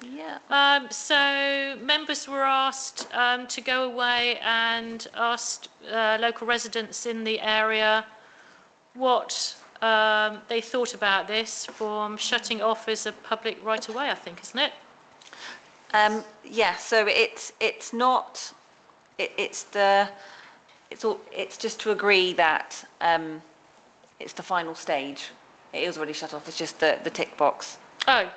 Yeah. So members were asked to go away and asked local residents in the area what they thought about this from shutting off as a public right of way, I think, isn't it? Yeah, so it's not, it's just to agree that it's the final stage. It is already shut off, it's just the tick box. Oh.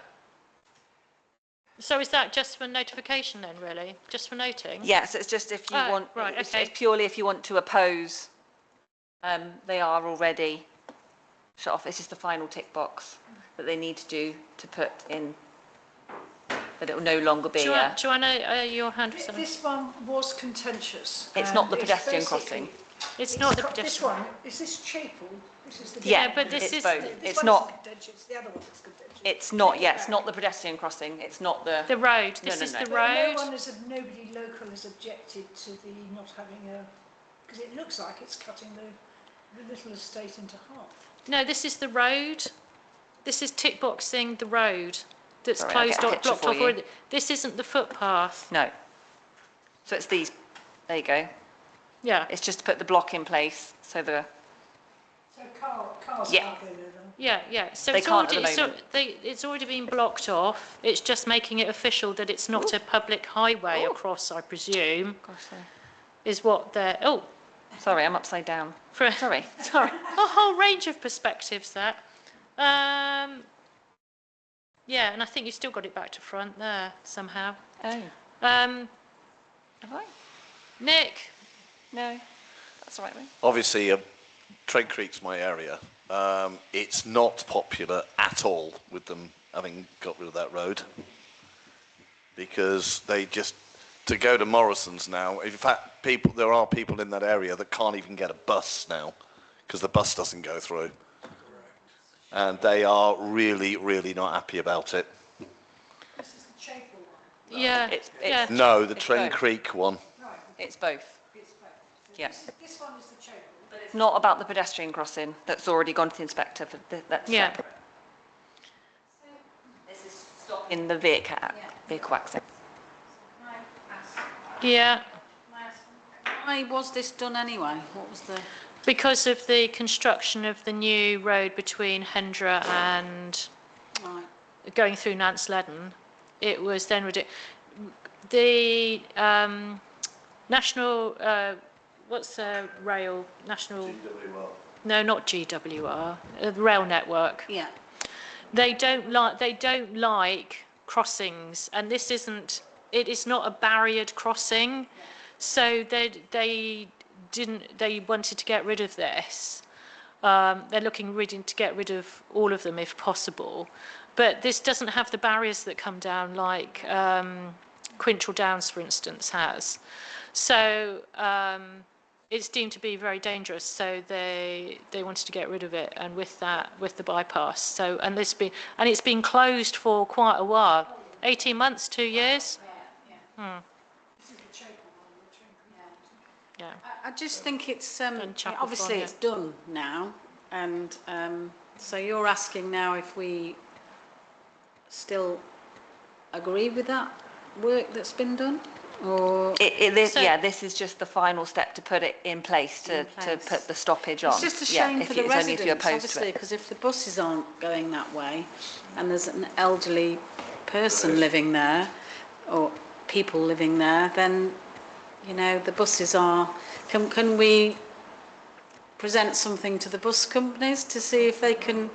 So is that just for notification then, really? Just for noting? Yes, it's just if you Oh, want, right, it's okay. purely if you want to oppose, they are already shut off. It's just the final tick box that they need to do to put in, that it will no longer be Joanna, your hand was up. This one was contentious. It's and not the it's pedestrian basically- crossing. It's not the This pedestrian. one, is this Chapel? This is the. Yeah, but this it's is both. the- This It's one not, is contentious, the other one is contentious. it's not, yeah, it's not the pedestrian crossing, it's not the, The road. This No, is no. the But road. nobody local has objected to the not having a, because it looks like it's cutting the little estate into half. No, this is the road. This is tick boxing the road that's Sorry, I'll closed get a off, picture blocked for off you. already. This isn't the footpath. no. So it's these, there you go. Yeah. It's just to put the block in place, so the, So cars Yeah. can't go there then. Yeah. So They it's can't at already, the moment. it's already been blocked off. It's just making it official that it's not a public highway Ooh. across, I presume, gosh, is what they're, sorry, I'm upside down. for Sorry. a whole range of perspectives there. Yeah, and I think you still got it back to front there somehow. Oh, Um, have I? Nick, No, that's the right way. Obviously, Trent Creek's my area. It's not popular at all with them having got rid of that road because they just, to go to Morrison's now, in fact, there are people in that area that can't even get a bus now because the bus doesn't go through. And they are really, really not happy about it. This is the Chapel one. yeah, It's- yeah. No, the It's Trent both. Creek one. Right, It's both. it's both. Yeah. This one is the Chapel. It's not about the pedestrian crossing that's already gone to the inspector, that's Yeah. separate. This is stopping the vehicle access. Yeah, Why was this done anyway? What was the... because of the construction of the new road between Hendra and Right. going through Nance Ledden, it was then the national what's rail national no, not GWR, the rail network. Yeah. They don't like crossings, and this isn't, it is not a barriered crossing, so they wanted to get rid of this. They're looking really to get rid of all of them if possible, but this doesn't have the barriers that come down like Quintrell Downs, for instance, has. So it's deemed to be very dangerous, so they wanted to get rid of it, and with that, with the bypass. So, and it's been closed for quite a while, 18 months, 2 years. Yeah. I just think it's, And Chapel obviously Farm, it's done now, and so you're asking now if we still agree with that work that's been done, or? This is just the final step to put it in place, to put the stoppage on. It's just a shame for the it's only if you're residents, opposed to obviously, it. because if the buses aren't going that way, and there's an elderly person living there, or people living there, then, you know, the buses are... Can we present something to the bus companies to see if they can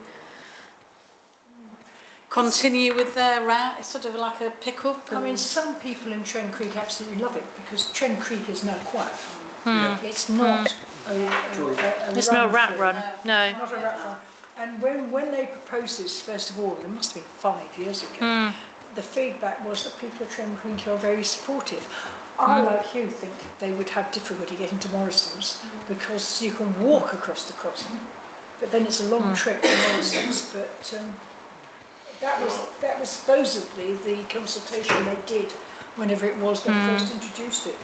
continue with their route? It's sort of like a pick-up. I mean, some people in Tren Creek absolutely love it, because Tren Creek is now quiet. It's not It's not a rat run, no. Not a rat run. And when they proposed this, first of all, it must have been 5 years ago, the feedback was that people at Tren Creek are very supportive. I, like you, think they would have difficulty getting to Morrison's, because you can walk across the crossing, but then it's a long trek to Morrison's. But that was supposedly the consultation they did whenever it was they first introduced it.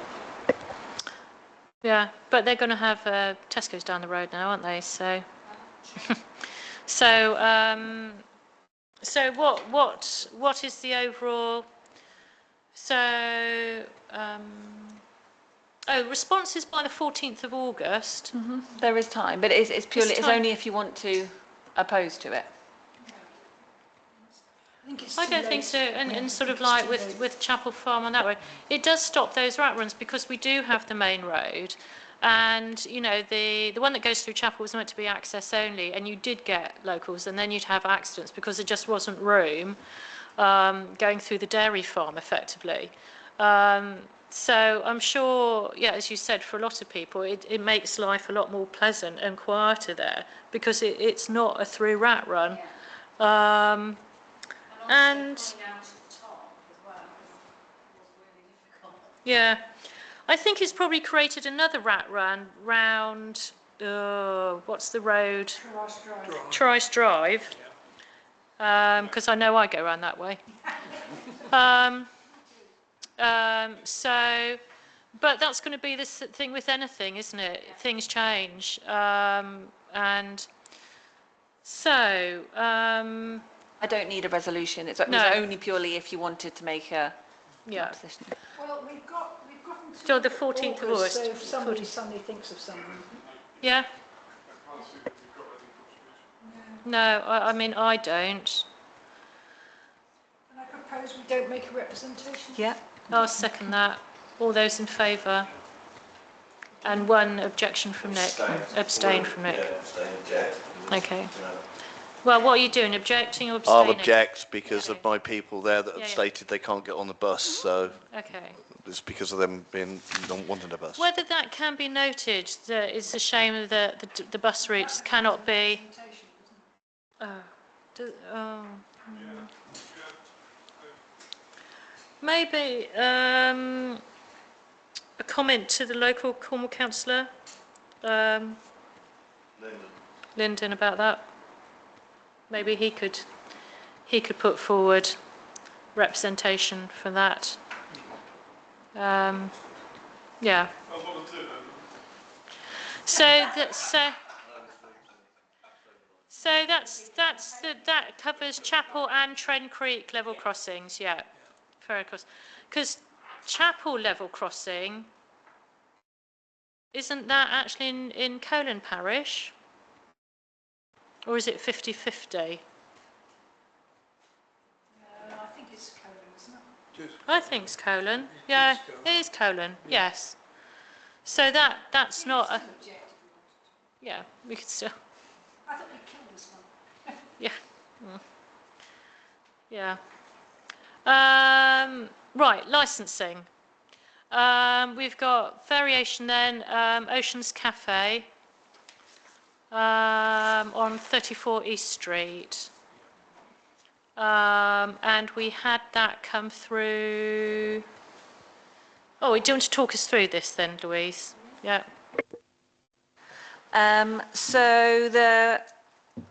Yeah, but they're going to have Tesco's down the road now, aren't they? So, so what is the overall? So, responses by the 14th of August. There is time, but it's purely, it's time. only if you want to oppose to it. I don't think so, and sort of like with Chapel Farm on that road, it does stop those rat runs, because we do have the main road, and you know the one that goes through Chapel was meant to be access only, and you did get locals, and then you'd have accidents because there just wasn't room going through the dairy farm effectively. So I'm sure, yeah, as you said, for a lot of people, it makes life a lot more pleasant and quieter there, because it's not a through rat run. And yeah, I think it's probably created another rat run round, what's the road? Trice Drive. Because I know I go around that way. So, but that's going to be this thing with anything, isn't it? Things change. And so... I don't need a resolution. It was No. only purely if you wanted to make a position. Well, we've gotten to Till the 14th of August. so if somebody suddenly thinks of someone. Yeah? No, I mean, I don't. And I propose we don't make a representation. Yeah. I'll second that. All those in favour? And one objection from Nick. Abstain from Nick. Okay. Well, what are you doing? Objecting or abstaining? I'll object because of my people there that have Yeah. stated they can't get on the bus, so Okay. it's because of them being not wanting a bus. Whether that can be noted, that it's a shame that the bus routes cannot be... Maybe a comment to the local Cornwall councillor, Lyndon, about that. Maybe he could put forward representation for that. Yeah. That covers Chapel and Tren Creek level crossings. Yeah, fair course. Because Chapel level crossing, isn't that actually in Colin Parish? Or is it 50-50? I think it's Colin, isn't it? I think it's Colin. Yeah, it is Colin. Yes. So that's not a... Yeah, we could still... I thought we killed this one. Yeah. Yeah. Right, licensing. We've got variation then, Oceans Cafe on 34 East Street. And we had that come through... Oh, do you want to talk us through this then, Louise? Yeah. So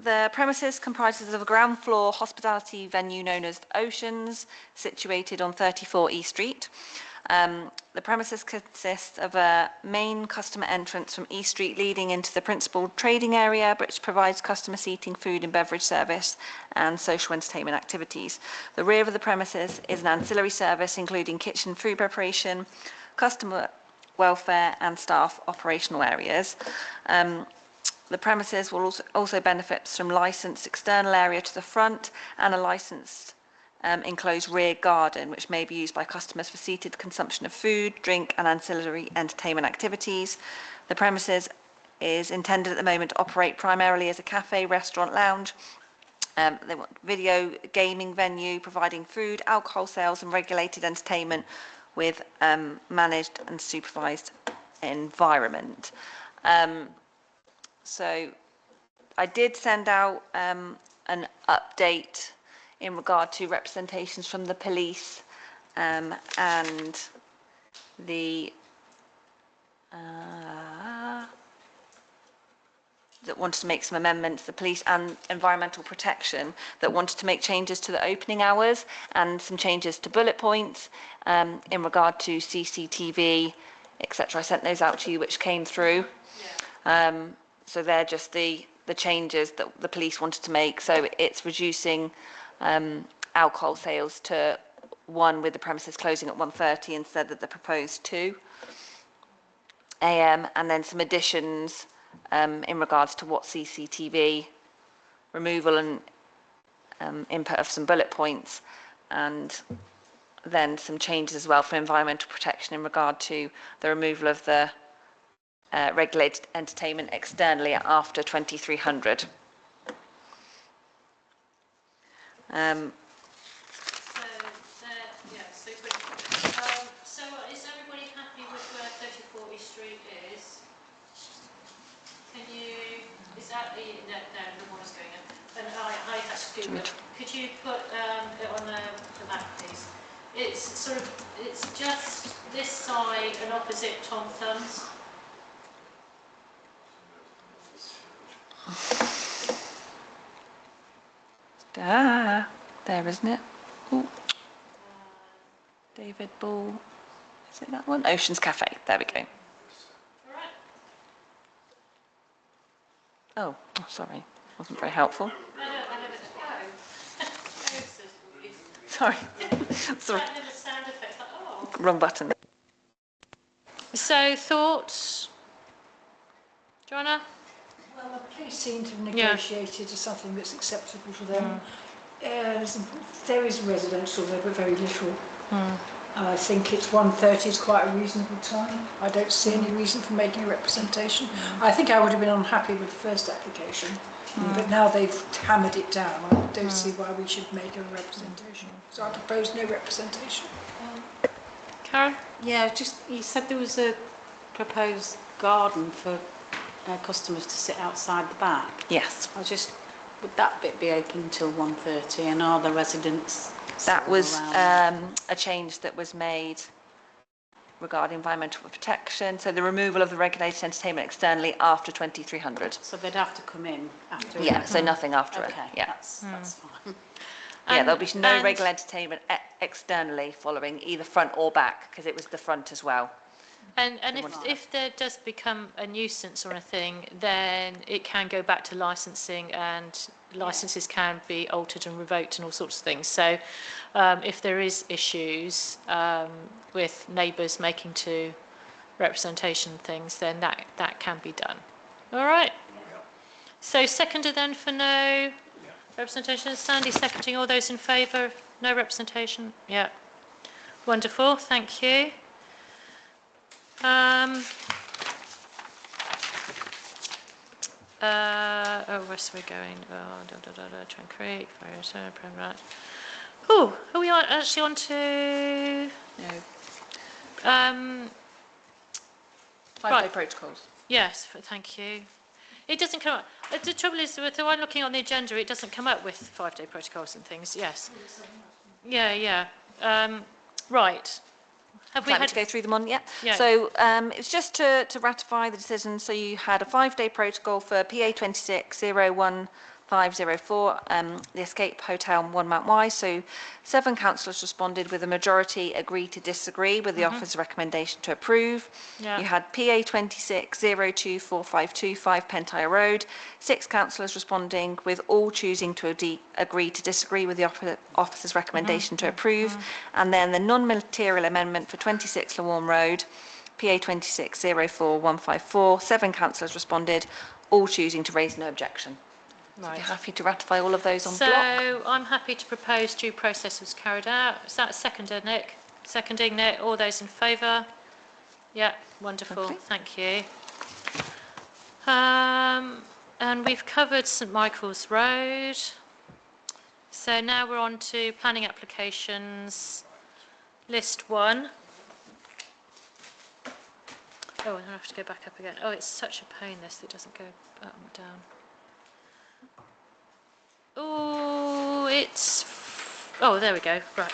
the premises comprises of a ground floor hospitality venue known as Oceans, situated on 34 E Street. The premises consists of a main customer entrance from E Street leading into the principal trading area, which provides customer seating, food and beverage service and social entertainment activities. The rear of the premises is an ancillary service including kitchen food preparation, customer welfare and staff operational areas. The premises will also benefit from licensed external area to the front and a licensed enclosed rear garden, which may be used by customers for seated consumption of food, drink and ancillary entertainment activities. The premises is intended at the moment to operate primarily as a cafe, restaurant, lounge. They want video gaming venue, providing food, alcohol sales and regulated entertainment with managed and supervised environment. So I did send out an update in regard to representations from the police and the that wanted to make some amendments, the police and environmental protection that wanted to make changes to the opening hours and some changes to bullet points in regard to CCTV, etc. I sent those out to you, which came through. So they're just the changes that the police wanted to make. So it's reducing alcohol sales to 1 with the premises closing at 1:30 instead of the proposed 2 AM, and then some additions in regards to what CCTV, removal and input of some bullet points, and then some changes as well for environmental protection in regard to the removal of the regulated entertainment externally after 2300. So is everybody happy with where 34 East Street is? Is that the one is going in? And I had to do it. Could you put it on the map, please? It's just this side and opposite Tom Thumb's. There, isn't it? Ooh. David Ball. Is it that one? Oceans Cafe. There we go. Oh, sorry. Wasn't very helpful. Sorry. Sorry. Wrong button. So, thoughts? Joanna? Well, the police seem to have negotiated something that's acceptable to them. There is residential there, but very little. I think it's 1:30 is quite a reasonable time. I don't see any reason for making a representation. I think I would have been unhappy with the first application, but now they've hammered it down. I don't see why we should make a representation. So I propose no representation. Karen? Yeah, you said there was a proposed garden for customers to sit outside the back. Yes. Would that bit be open until 1:30, and are the residents? That was a change that was made regarding environmental protection. So the removal of the regulated entertainment externally after 2300. So they'd have to come in after. Yeah, so nothing after it. Okay, Yeah. that's fine. Yeah, there'll be no regulated entertainment externally following either front or back, because it was the front as well. And if there does become a nuisance or anything, then it can go back to licensing, and licenses can be altered and revoked and all sorts of things. So if there is issues with neighbours making to representation things, then that can be done. All right. So seconded then for no representation. Sandy seconding. All those in favour? No representation? Yeah. Wonderful. Thank you. Where's we going? Trent Creek, right. Oh, are we actually on to? No. 5-day Right. protocols. Yes, thank you. It doesn't come up. The trouble is, with the one looking on the agenda, it doesn't come up with 5-day protocols and things. Yes. Yeah. Right. Have Would we you like me had? to go through them on? Yeah. Yeah. So it's just to ratify the decision. So you had a 5-day protocol for PA 26-01504, the Escape Hotel on One Mount Wise. So 7 councillors responded with a majority agree to disagree with the officer's recommendation to approve. Yeah. You had PA 26-024525 Pentire Road, 6 councillors responding with all choosing to agree to disagree with the officer's recommendation to approve. And then the non-material amendment for 26 Lawarne Road, PA 26-04154, 7 councillors responded, all choosing to raise no objection. So Right. I'd be happy to ratify all of those on So block. I'm happy to propose due process was carried out. Is that seconded, Nick? Seconding, Nick. All those in favour? Yeah, wonderful. Lovely. Thank you. And we've covered St Michael's Road. So now we're on to planning applications, list 1. Oh, I have to go back up again. Oh, it's such a pain, this. It doesn't go up and down. Oh, it's... Oh, there we go. Right.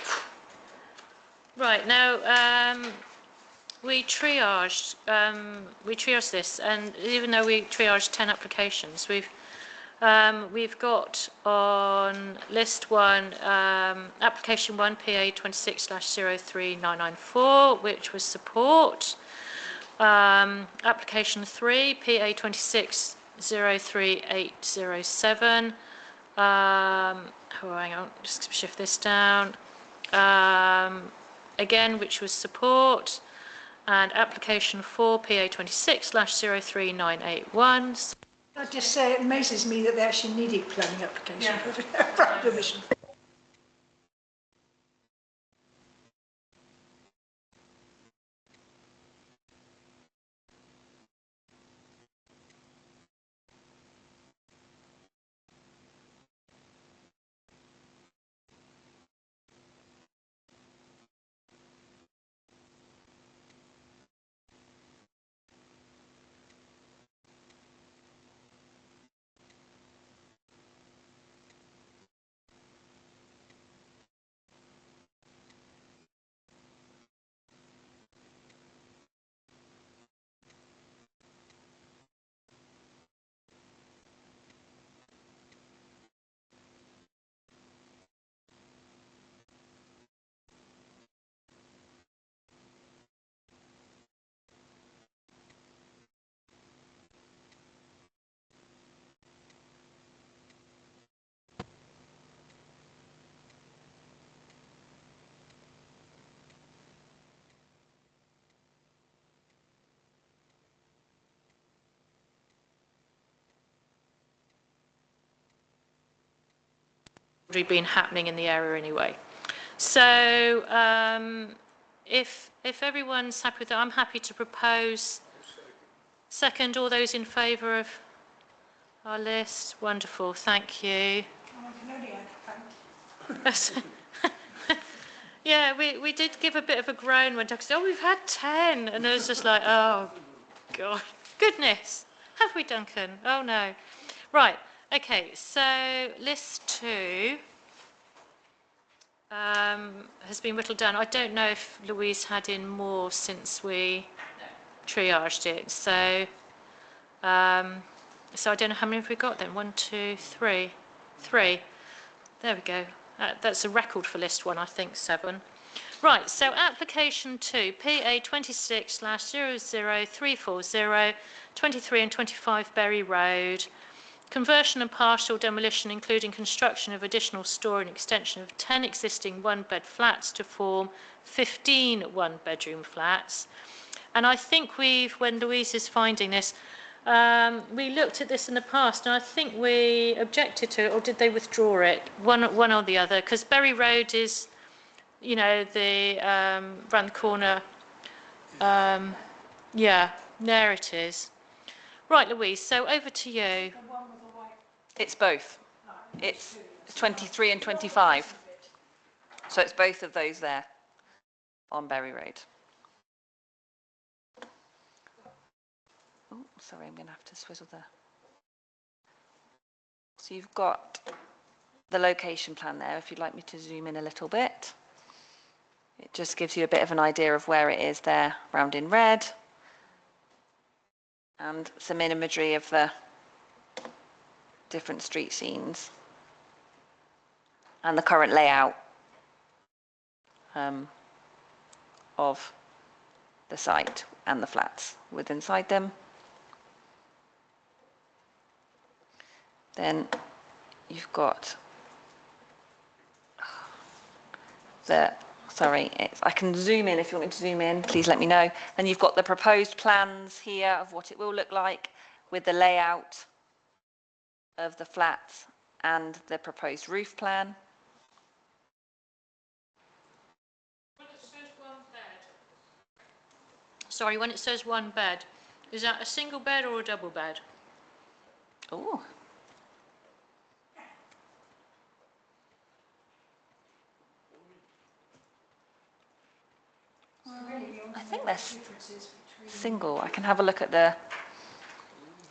Right, now, we triaged this, and even though we triaged 10 applications, we've got on list 1, application 1, PA 26/03994, which was support. Application 3, PA 26/03807. Hang on, just shift this down. Again, which was support. And application 4, PA 26/03981. I'd just say it amazes me that they actually needed planning application permission. Already been happening in the area anyway. So if everyone's happy with that, I'm happy to propose. Second, all those in favour of our list? Wonderful, thank you. Yeah, we did give a bit of a groan when Doug said, oh, we've had 10. And it was just like, oh, God, goodness. Have we, Duncan? Oh, no. Right, okay, so list 2 has been whittled down. I don't know if Louise had in more since we triaged it. So so I don't know how many have we got then. 1, 2, 3. 3. There we go. That's a record for list 1, I think, 7. Right, so application 2, PA 26/00340, 23 and 25 Berry Road. Conversion and partial demolition, including construction of additional store and extension of 10 existing one-bed flats to form 15 one-bedroom flats. And I think when Louise is finding this, we looked at this in the past, and I think we objected to it, or did they withdraw it? One or the other, because Berry Road is, you know, the round the corner. Yeah, there it is. Right, Louise, so over to you. It's both. It's 23 and 25. So it's both of those there on Berry Road. Oh, sorry, I'm going to have to swizzle there. So you've got the location plan there, if you'd like me to zoom in a little bit. It just gives you a bit of an idea of where it is there, round in red. And some imagery of the different street scenes. And the current layout of the site and the flats with inside them. Then you've got I can zoom in if you want me to zoom in, please let me know. Then you've got the proposed plans here of what it will look like with the layout of the flats and the proposed roof plan. When it says one bed. Sorry, when it says one bed, is that a single bed or a double bed? Oh. I think that's single. I can have a look at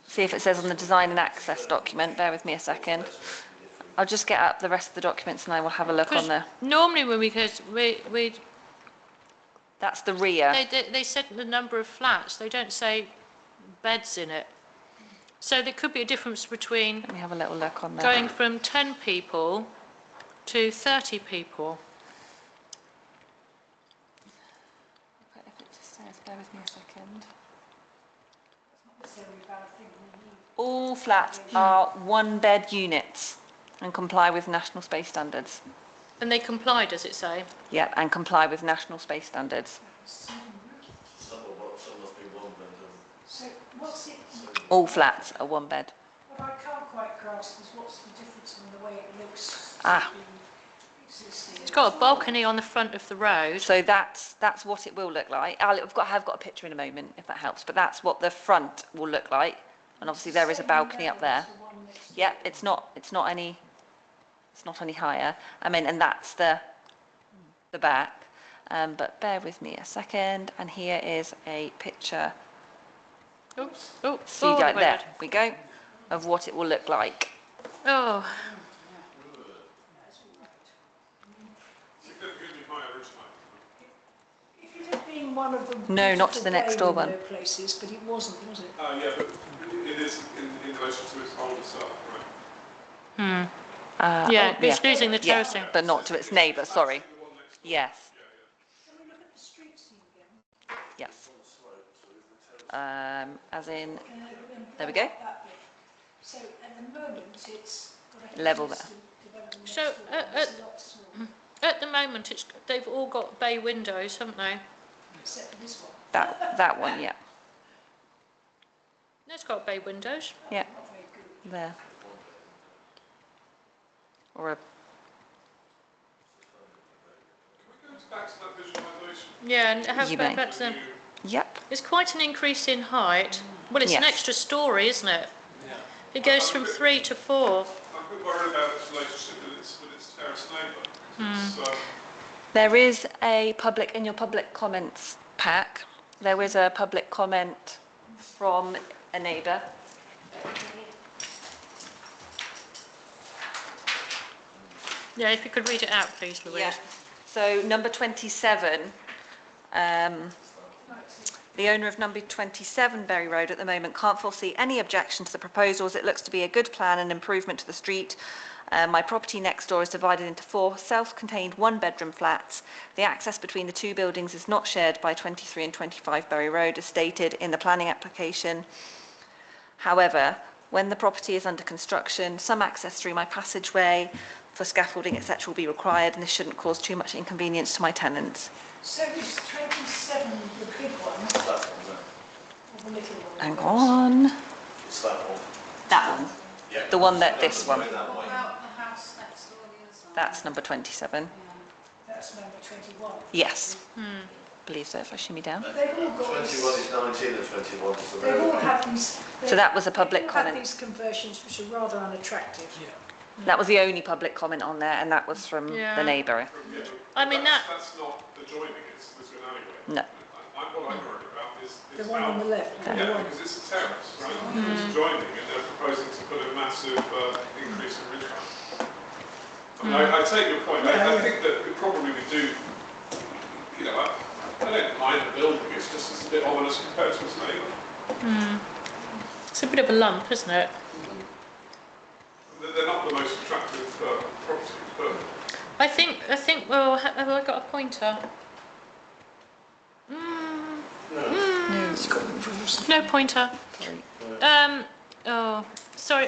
see if it says on the design and access document. Bear with me a second. I'll just get up the rest of the documents and I will have a look on the... Normally when we That's the rear. they said the number of flats, they don't say beds in it. So there could be a difference between Let me have a little look on there. going from 10 people to 30 people. If it just says, bear with me a second. All flats are one-bed units and comply with national space standards. And they comply, does it say? Yep, and comply with national space standards. Some must be one bed. So what's it, All flats are one bed. what I can't quite grasp is what's the difference in the way it looks to Ah. the existing. It's got a balcony on the front of the road. So that's what it will look like. I've got a picture in a moment, if that helps, but that's what the front will look like. And obviously there is a balcony up there. Yep, it's not any higher. I mean, and that's the back. But bear with me a second. And here is a picture. Oops. Oh, See oh, right my there. God. We go. Of what it will look like. Oh, Significantly higher originally. If it had been one of the No, not to the next door bay one. window places, but it wasn't, was it? Yeah, but it is in relation to its older self, right? yeah, it's losing the terracing. But not to its neighbour, sorry. Yes. Can we look at the street scene again? Yes. As in, there we go. That bit. So at the moment, it's got a Level there. development So next door, it's a lot smaller, at the moment, they've all got bay windows, haven't they? except for this one. That one, yeah. It's got bay windows. Yeah. There. Or a Can we go back to that visualisation? Yeah, and have You go may. back to them. Yep. It's quite an increase in height. Well, it's an Yes. extra story, isn't it? It goes from 3 to 4. I'm a bit worried about its relationship with its terrace neighbour. Because There is a in your public comments pack, there is a public comment from a neighbour. Yeah, if you could read it out, please, Louise. Yeah. So number 27, the owner of number 27 Berry Road at the moment can't foresee any objection to the proposals. It looks to be a good plan and improvement to the street. My property next door is divided into 4 self-contained one-bedroom flats. The access between the 2 buildings is not shared by 23 and 25 Berry Road as stated in the planning application. However, when the property is under construction, some access through my passageway for scaffolding, etc. will be required, and this shouldn't cause too much inconvenience to my tenants. So is 27 the big one, That one there. or the little one? Hang on. It's that one. That one. Yeah. The one that, this one. That way. About the house next door the other side? That's number 27. That's number 21. Yes. Believe so, if I shimmy down. They've all got 21 these, is 19 and 21, so they've all they're... had these. So that was a public They've all had comment. these conversions which are rather unattractive. That was the only public comment on there, and that was from Yeah. the neighbour. I mean, that's not adjoining, it's an alleyway. No. What I'm worried about is The one on the left, number Yeah, one. because it's a terrace, right? It's adjoining, and they're proposing to put a massive increase in ridge line. I mean, I take your point. I think that we probably would do you know, I don't mind the building, it's just it's a bit ominous compared to its neighbour. It's a bit of a lump, isn't it? They're not the most attractive properties, but I think, well, have I got a pointer? No pointer. Oh, sorry,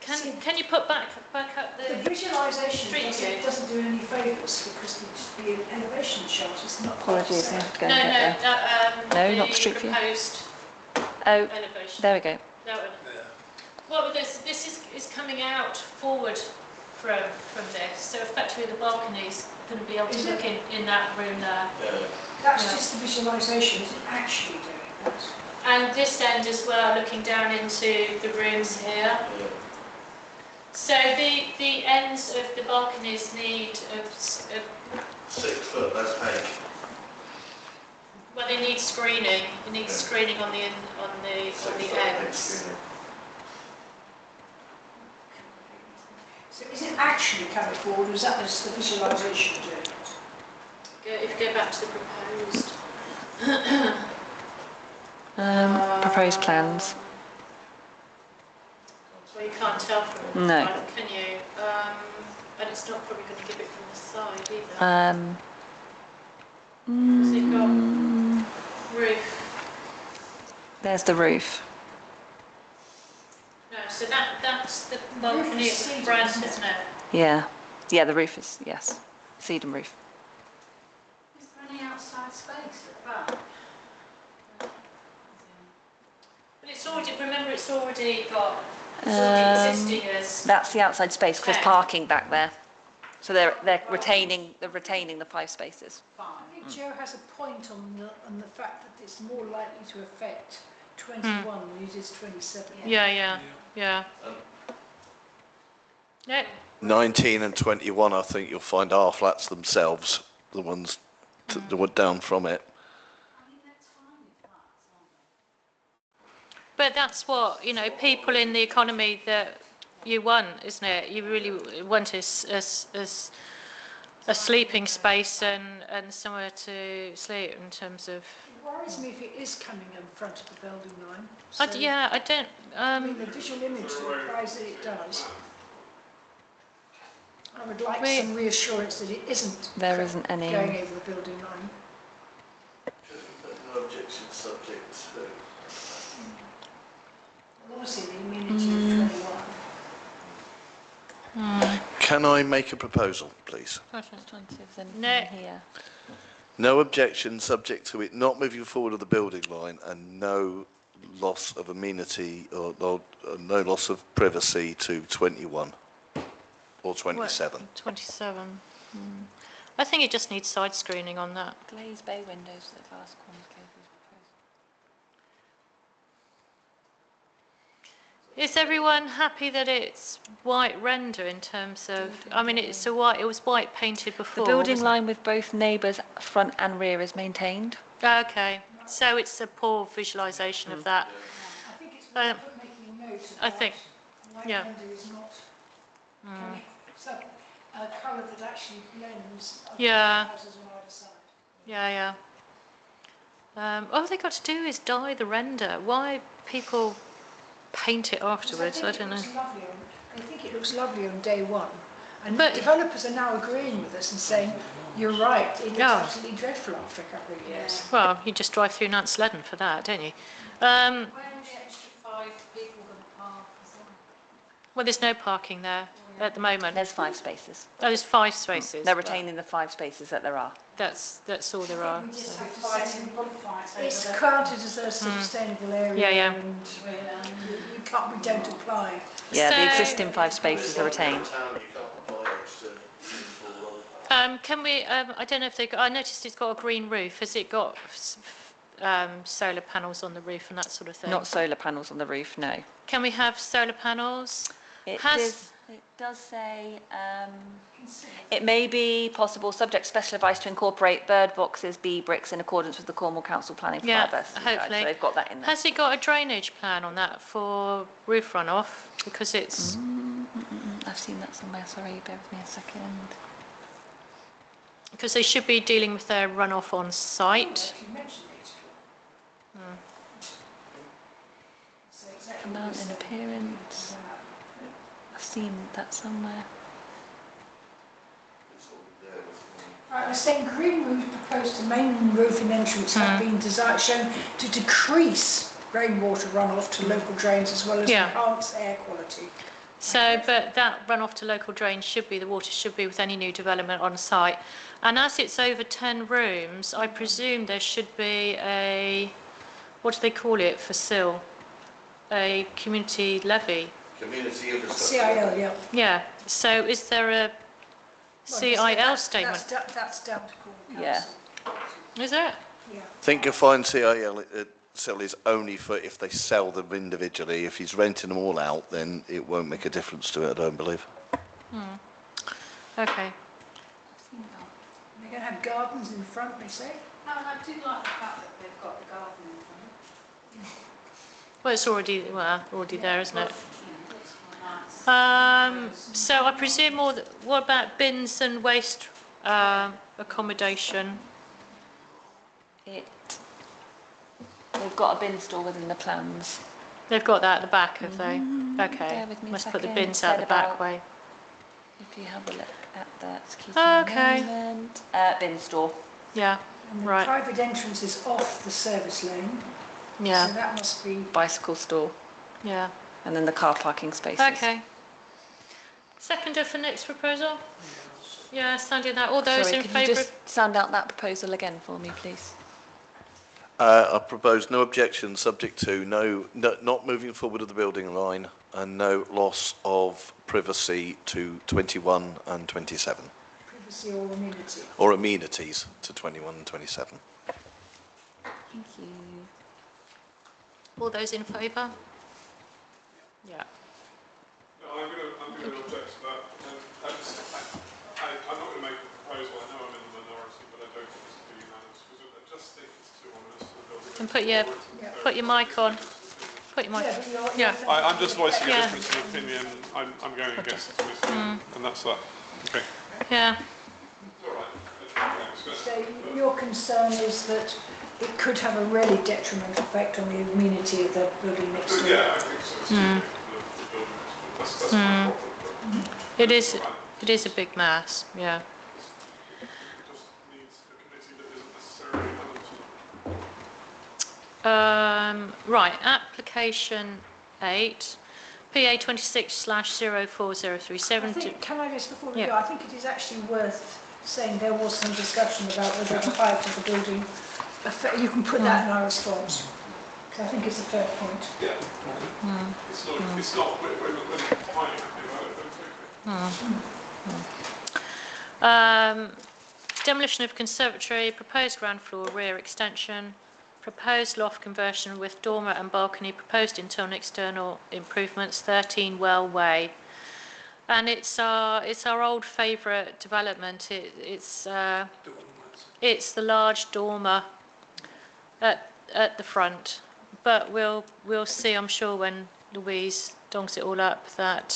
can you put back up The the visualisation street view? doesn't do any favours because the elevation chart is not quite Apologies, the I same. have to go No, and get there. No, not the street view. proposed Oh, elevation. there we go. That one. Well, this is coming out forward from this, so effectively the balcony's going to be able to look in that room there. That's just the visualisation, isn't actually doing that. And this end as well, looking down into the rooms here. So the ends of the balconies need 6 foot, that's page. well, they need screening. They need screening on the ends. So is it actually coming forward, or is that just the visualisation doing it? If you go back to the proposed. Proposed plans. Well, you can't tell from the No. front, can you? And it's not probably going to give it from the side either. Has it got roof? There's the roof. No, so that's the balcony at the front, isn't it? Yeah. Yeah, the roof is, yes. Sedum roof. Is there any outside space at the back? But it's already, remember, it's already got, it's already existing as. That's the outside space, because there's Okay. parking back there. So they're retaining the 5 spaces. I think Joe has a point on the fact that it's more likely to affect 21 than it is 27. Yeah. No, 19 and 21, I think you'll find are flats themselves, the ones that were down from it. but that's what, you know, people in the economy that you want, isn't it? You really want a sleeping space and somewhere to sleep in terms of. It worries me if it is coming in front of the building line. I don't. I mean, the visual image that implies that it does. I would like some reassurance that it isn't. There isn't any. Going over the building line. No objection subject to. Obviously, the amenity of 21. Can I make a proposal, please? No. Here. No objection subject to it not moving forward of the building line and no loss of amenity or no loss of privacy to 21 or 27. 27. I think it just needs side screening on that. Glazed bay windows at the glass corners cave is proposed. Is everyone happy that it's white render in terms of? I mean, it was white painted The before. building wasn't line with both neighbours front and rear is maintained. it? Okay, so it's a poor visualisation of that. I think it's Um, worth making a note I about think, white yeah. render is not a colour that actually blends other Yeah. houses on either side. Yeah. All they got to do is dye the render. Why people paint it afterwards? I don't know. I think it looks lovely on day one. And But- developers are now agreeing with us and saying, you're right, it looks Yeah. absolutely dreadful after a couple of years. Well, you just drive through Nant Sledden for that, don't you? Where are the extra 5 people going to park as well? Well, there's no parking there at the moment. There's 5 spaces. Oh, there's 5 spaces. They're retaining the 5 spaces that there are. That's all there are. We just so. have to say Fights it's over counted as a sustainable area Yeah. and we don't apply. Yeah, the So- existing 5 spaces are retained. Can we? I don't know if they. I noticed it's got a green roof. Has it got solar panels on the roof and that sort of thing? Not solar panels on the roof, no. Can we have solar panels? It Has- does say it may be possible, subject to special advice, to incorporate bird boxes, bee bricks in accordance with the Cornwall Council planning for Yeah, biodiversity guide. hopefully. So they've got that in there. Has it got a drainage plan on that for roof runoff? Because it's. I've seen that somewhere, sorry, bear with me a second. because they should be dealing with their runoff on site. If you mention it. So exactly Amount this in appearance. I've seen that somewhere. Right, we're saying green roof proposed to main roofing entrance have been designed, shown to decrease rainwater runoff to local drains as well as Yeah. enhance air quality. So, but that runoff to local drains should be, the water should be with any new development on site. And as it's over 10 rooms, I presume there should be a, what do they call it for SIL? A community levy. Community infrastructure. CIL, yeah. Yeah, so is there a CIL statement? That's down to Cornwall Yeah. Council. Is it? Yeah. I think you'll find CIL is only for if they sell them individually. If he's renting them all out, then it won't make a difference to it, I don't believe. Okay. They're going to have gardens in front, they say. No, and I do like the fact that they've got the garden in front. Well, it's already, already there, isn't it? It looks quite nice. So I presume what about bins and waste accommodation? They've got a bin store within the plans. They've got that at the back, have they? Okay. bear with me a Must put the second. bins out the Said back about- way. If you have a look at that, excuse Okay. me a moment. Bin store. Yeah, And the right. private entrance is off the service lane. So Yeah, that must be, Bicycle store. yeah. And then the car parking spaces. Okay. Seconder for next proposal? Yeah, standing that. All those Sorry, in could you favour? just sound out that proposal again for me, please? I propose no objection, subject to not moving forward of the building line and no loss of privacy to 21 and 27, privacy or amenity. or amenities to 21 and 27. Thank you. All those in favour? Yeah. No, I'm going to object to that. I'm not going to make a proposal. I know I'm in the minority, but I don't think this will be unanimous because I just think it's too honest for the building. And put your mic on. Put your mic. Yeah, but you're- Yeah. I'm just voicing a Yeah. difference in opinion. I'm going against it, and that's that. Okay. Yeah. It's all right. So your concern is that it could have a really detrimental effect on the amenity of the building next door? Yeah, I think so. It's too big for the building. That's my problem. It is a big mass, yeah. It just needs a committee that isn't necessarily relevant. Right, application 8, PA 26/04037. I think, can I just, before we Yeah. go, I think it is actually worth saying there was some discussion about whether the height of the building, you can put that in our response. So I think it's a fair point. Yeah. It's not, we're quite happy about it, but it's okay. Demolition of conservatory, proposed ground floor rear extension, proposed loft conversion with dormer and balcony, proposed internal and external improvements, 13 Well Way. And it's our old favourite development. It's the large dormer at the front. But we'll see, I'm sure, when Louise dongs it all up, that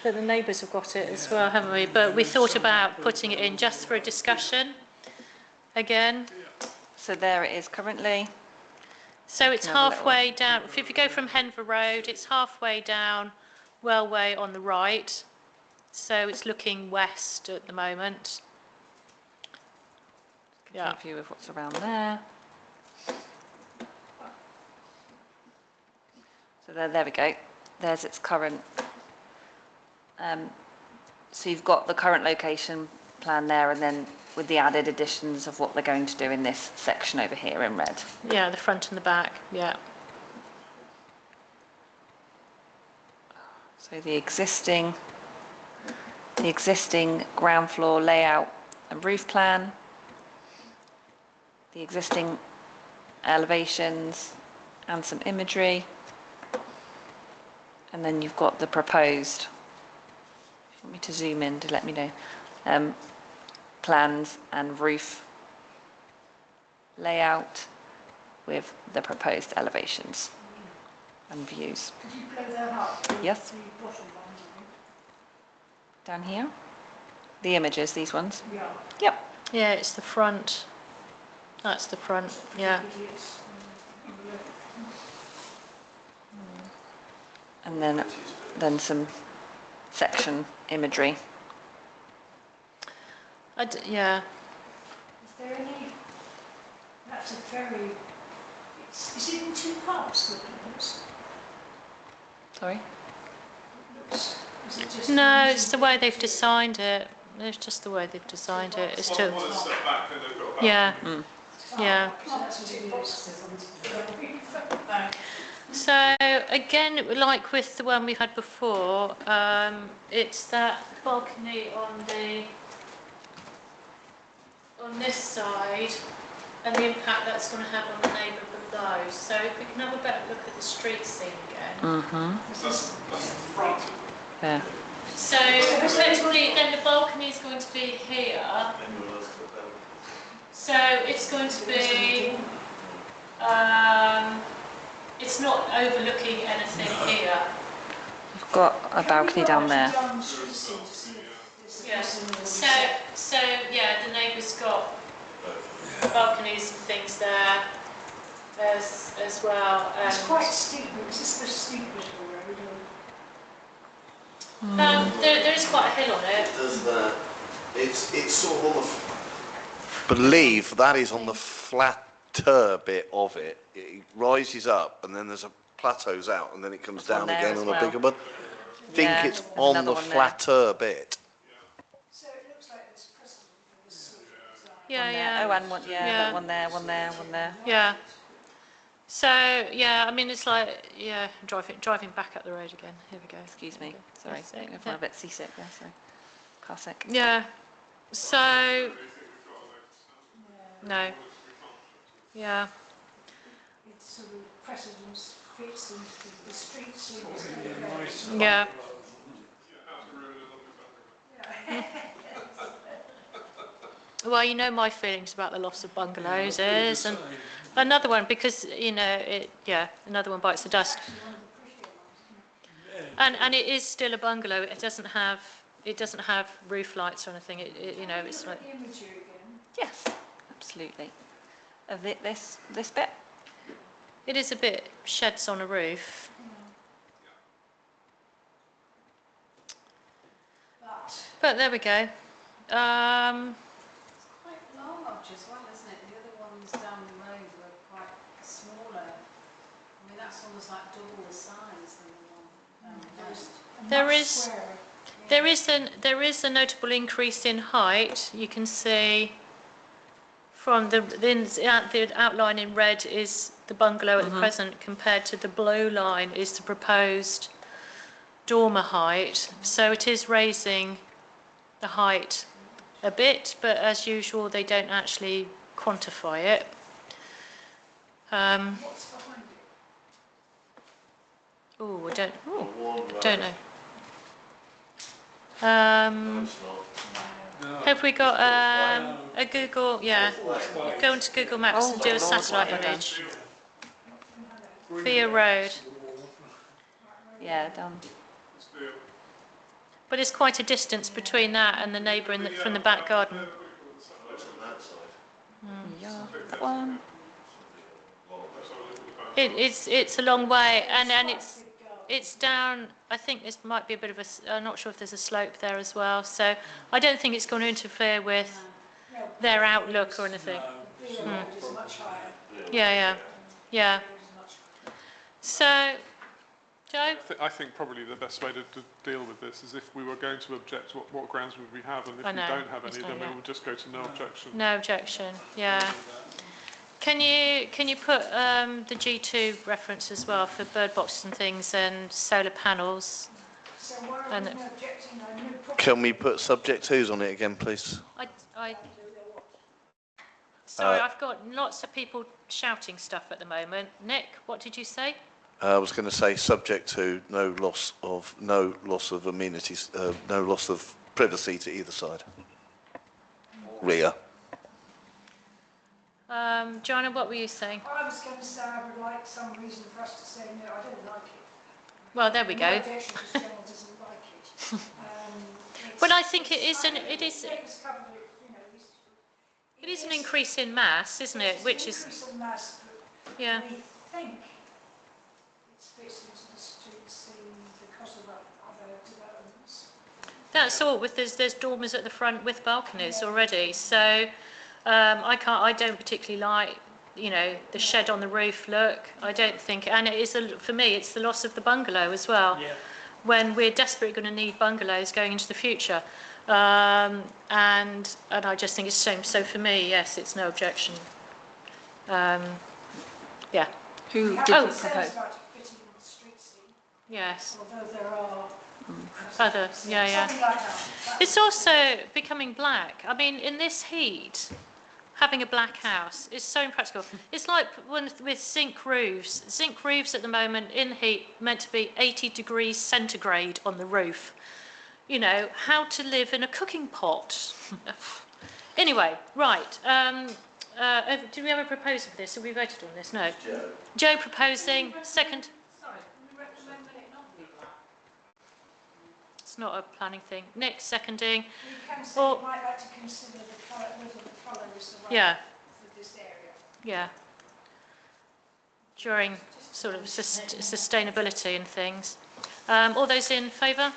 the neighbours have got it as well, haven't we? But we thought about putting it in just for a discussion again. So there it is currently. So it's Can I have a halfway down. If you go from Henver Road, it's halfway down Wellway on the right. So it's looking west at the moment. Yeah. A view of what's around there. So there we go. There's its current. So you've got the current location plan there, and then with the added additions of what they're going to do in this section over here in red. Yeah, the front and the back. Yeah. So the existing ground floor layout and roof plan, the existing elevations and some imagery, and then you've got the proposed. If you want me to zoom in to let me know, plans and roof layout with the proposed elevations and views. Could you blow that up? Yes. The bottom one, I think. Down here. The images, these ones? Yeah. Yep. Yeah, it's the front. That's the front, yeah. And then some section imagery. Yeah. Is there any, that's a very, is it in two parts, the plans? Sorry? Is it just? No, it's the way they've designed it. It's just the way they've designed it. It's to, yeah, yeah. So again, like with the one we had before, it's that balcony on this side and the impact that's going to have on the neighbour below. So if we can have a better look at the street scene again. That's the front. There. So effectively then the balcony is going to be here. So it's going to be, it's not overlooking anything here. We've got a balcony down there. Yeah. So yeah, the neighbour's got balconies and things there as well. It's quite steep, is this the steep bit of the road? There is quite a hill on it. Does that? It's sort of on the. Believe that is on the flatter bit of it. It rises up and then there's a plateaus out and then it comes There's one down there again as on a well. bigger one. I think Yeah, it's there's on another the one there. flatter bit. So it looks like there's precedent for the sleep design. Yeah, One there. yeah. Oh, and one, yeah, Yeah. that one there, one there, one there. Yeah. So yeah, I mean it's like driving back up the road again. Here we go. Excuse me, Here we go. sorry. That's it. I'm a bit seasick there, so car sick. Yeah. So no. Yeah. It's sort of precedence fits into the street scene. Yeah. Well, you know my feelings about the loss of bungalows is, and another one because another one bites the dust. And it is still a bungalow. It doesn't have roof lights or anything. It's like Imagery again. Yes, absolutely. Of this bit? it is a bit sheds on a roof. But there we go. It's quite large as well, isn't it? The other ones down the road were quite smaller. I mean, that's almost like double the size than the one down the road. There is a notable increase in height. You can see from the outline in red is the bungalow at the present compared to the blue line is the proposed dormer height. So it is raising the height a bit, but as usual they don't actually quantify it. What's behind it? Oh, I don't know. Have we got a Google? Yeah, go into Google Maps and do a satellite image for your road. Yeah, down. But it's quite a distance between that and the neighbour from the back garden. Yeah, that one. It's a long way, and it's down. I think this might be a bit of I'm not sure if there's a slope there as well. So I don't think it's going to interfere with their outlook or anything. It's much higher. Yeah. So, Joe? I think probably the best way to deal with this is if we were going to object, what grounds would we have? And if I we know, don't have there's any, no then we doubt. will just go to no objection. No objection. Yeah. Can you put the G2 reference as well for bird boxes and things and solar panels? So why are And- we not objecting? I know property. Can we put subject twos on it again, please? Sorry, I've got lots of people shouting stuff at the moment. Nick, what did you say? I was going to say subject to no loss of amenities, no loss of privacy to either side. Rear. Joanna, what were you saying? I was going to say I would like some reason for us to say no, I don't like it. Well, there we My go. objection to General doesn't like it. Well, I think it is David's covered it, you know, it is an increase in mass, isn't it? Which it's is, an increase in mass, but yeah. we think it fits into the streets because of other developments. That's all. There's dormers at the front with balconies already. So I don't particularly like, you know, the shed on the roof look. I don't think, and it is for me, it's the loss of the bungalow as well. Yeah. When we're desperately going to need bungalows going into the future, and I just think it's a shame. So for me, yes, it's no objection. Yeah. Who did Concerns propose? about it fitting in the street scene, Yes. although there are Other. Yeah. something like that. It's also becoming black. I mean, in this heat, having a black house is so impractical. It's like with zinc roofs. Zinc roofs at the moment in heat meant to be 80 degrees centigrade on the roof. You know, how to live in a cooking pot. Anyway, right. Do we have a proposal for this? Have we voted on this? No. Joe proposing. Second. It's not a planning thing. Nick seconding. We can say Or- we might like to consider the colour, whether the colour is the right Yeah. for this area. Yeah. During sort of sustainability and things. All those in favour?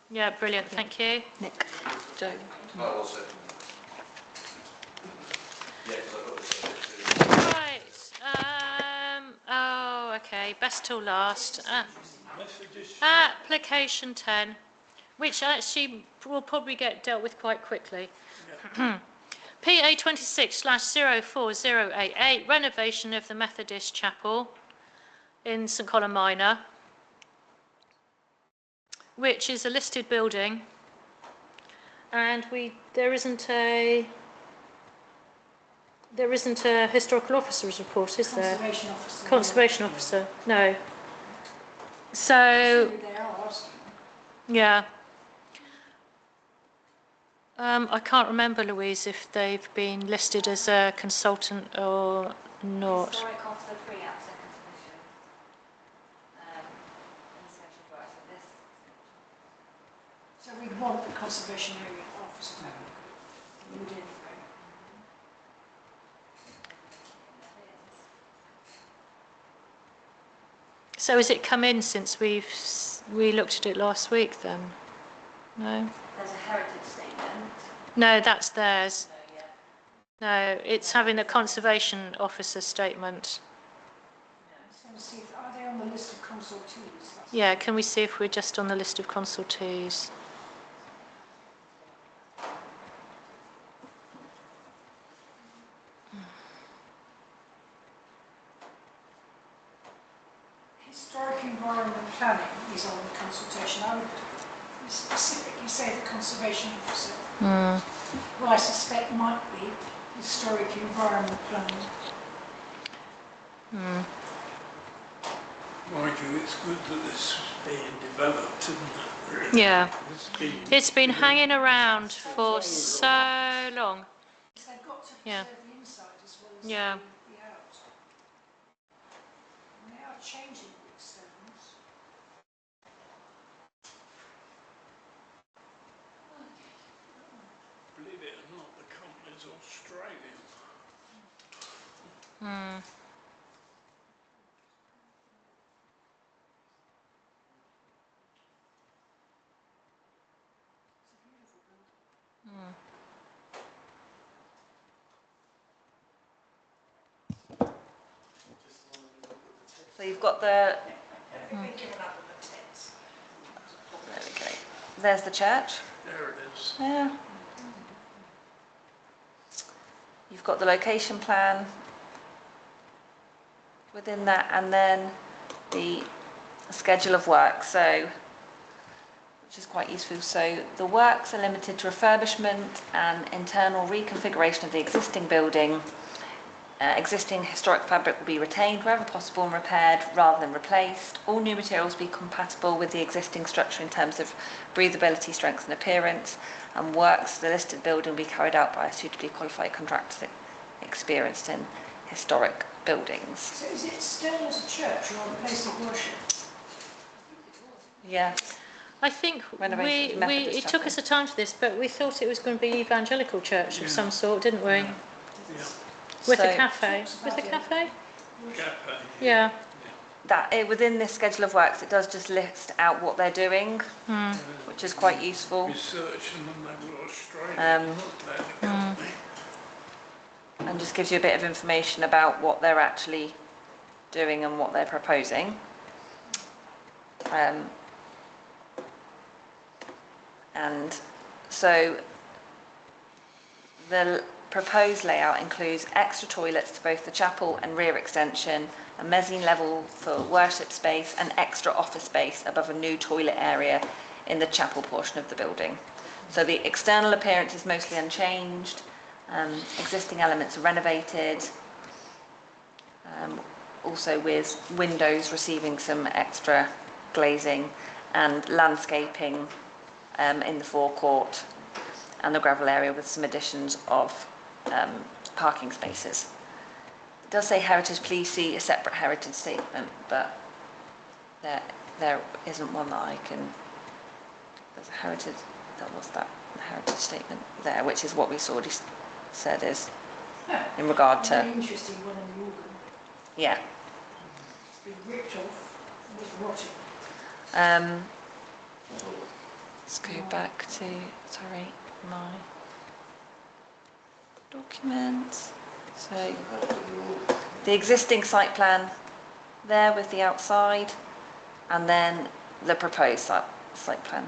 Yeah, brilliant. Thank you. Nick, Joe. Right. Oh, okay. Best till last. Application 10, which actually will probably get dealt with quite quickly. PA 26/04088, renovation of the Methodist Chapel in St Column Minor, which is a listed building, and there isn't a historical officer's report, is there? Conservation officer. Conservation officer, no. So, Maybe they are asking. yeah. I can't remember, Louise, if they've been listed as a consultant or not. Historic officer, pre-app, second submission. In the central drive, so this. So we want the conservation area officer to have a look at it. So has it come in since we looked at it last week then? No? There's a heritage statement. No, that's theirs. So, yeah. No, it's having a conservation officer statement. Just want to see, are they on the list of consultees? That's- Yeah, can we see if we're just on the list of consultees? Historic environment planning is on the consultation. I would specifically say the conservation officer. Well, I suspect might be historic environment planning. Mind you, it's good that this is being developed, isn't it? Yeah. It's It's been hanging around for so long. They've got to Yeah. preserve the inside as well as Yeah. the out. And they are changing the externals. Believe it or not, the company's Australian. So you've got the, They've been given up on the tents. there we go. There's the church. There it is. Yeah. You've got the location plan within that, and then the schedule of work, so, which is quite useful. So the works are limited to refurbishment and internal reconfiguration of the existing building. Existing historic fabric will be retained wherever possible and repaired rather than replaced. All new materials will be compatible with the existing structure in terms of breathability, strength and appearance. And works for the listed building will be carried out by a suitably qualified contractor experienced in historic buildings. So is it still as a church or a place of worship? Yeah. I think Renovation of the Methodist it took us a time to this, but we thought it was going to be evangelical church of some sort, didn't we? Yeah. With So- a cafe. With a cafe? Cafe. Yeah. Within this schedule of works, it does just list out what they're doing, which is quite useful. Research and then they were Australian. Um, Not bad, company. And just gives you a bit of information about what they're actually doing and what they're proposing. And so the proposed layout includes extra toilets to both the chapel and rear extension, a mezzanine level for worship space, and extra office space above a new toilet area in the chapel portion of the building. So the external appearance is mostly unchanged, existing elements are renovated, also with windows receiving some extra glazing and landscaping in the forecourt and the gravel area with some additions of parking spaces. It does say heritage, please see a separate heritage statement, but there isn't one that I can, there's a heritage, that was that heritage statement there, which is what we already said is in regard to, Very interesting one in the organ. yeah. It's been ripped off, was rotting. Let's go back to, sorry, my documents. So the existing site plan there with the outside, and then the proposed site plan.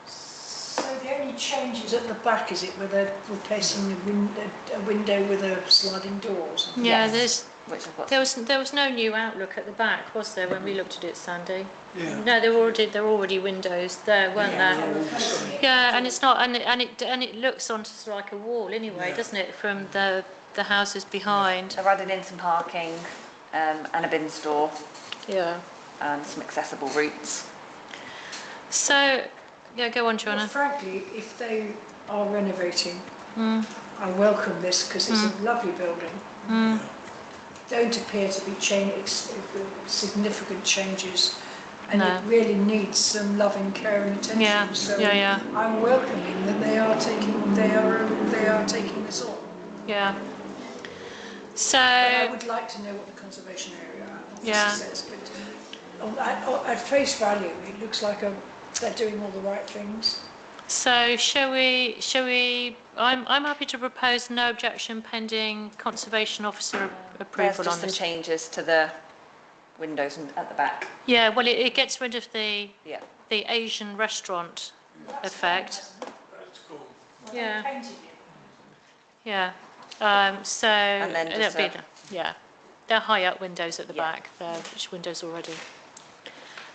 So the only changes at the back, is it where they're replacing a window with a sliding door or something? Yeah, Yes. Which is what, there was no new outlook at the back, was there, when we looked at it, Sandy? Yeah. No, there were already windows there, weren't there? Yeah, and it's not, and it looks onto like a wall anyway, doesn't it, from the houses behind? they've added in some parking and a bin store Yeah. and some accessible routes. So, yeah, go on, Well, Joanna. frankly, if they are renovating, I welcome this because it's a lovely building. Don't appear to be significant changes, and No. it really needs some loving care and attention. Yeah, So yeah. I'm welcoming that they are taking this on. Yeah. So, But I would like to know what the conservation area officer Yeah. says. But at face value, it looks like they're doing all the right things. So shall we, I'm happy to propose no objection pending Conservation Officer There's approval just on some this. changes to the windows at the back. Yeah, well, it gets rid of the Yeah. Asian restaurant effect. That's cool. Yeah, Painted it. yeah. So, then just it'll be yeah, they're high up windows at the Yeah. back, they're windows already.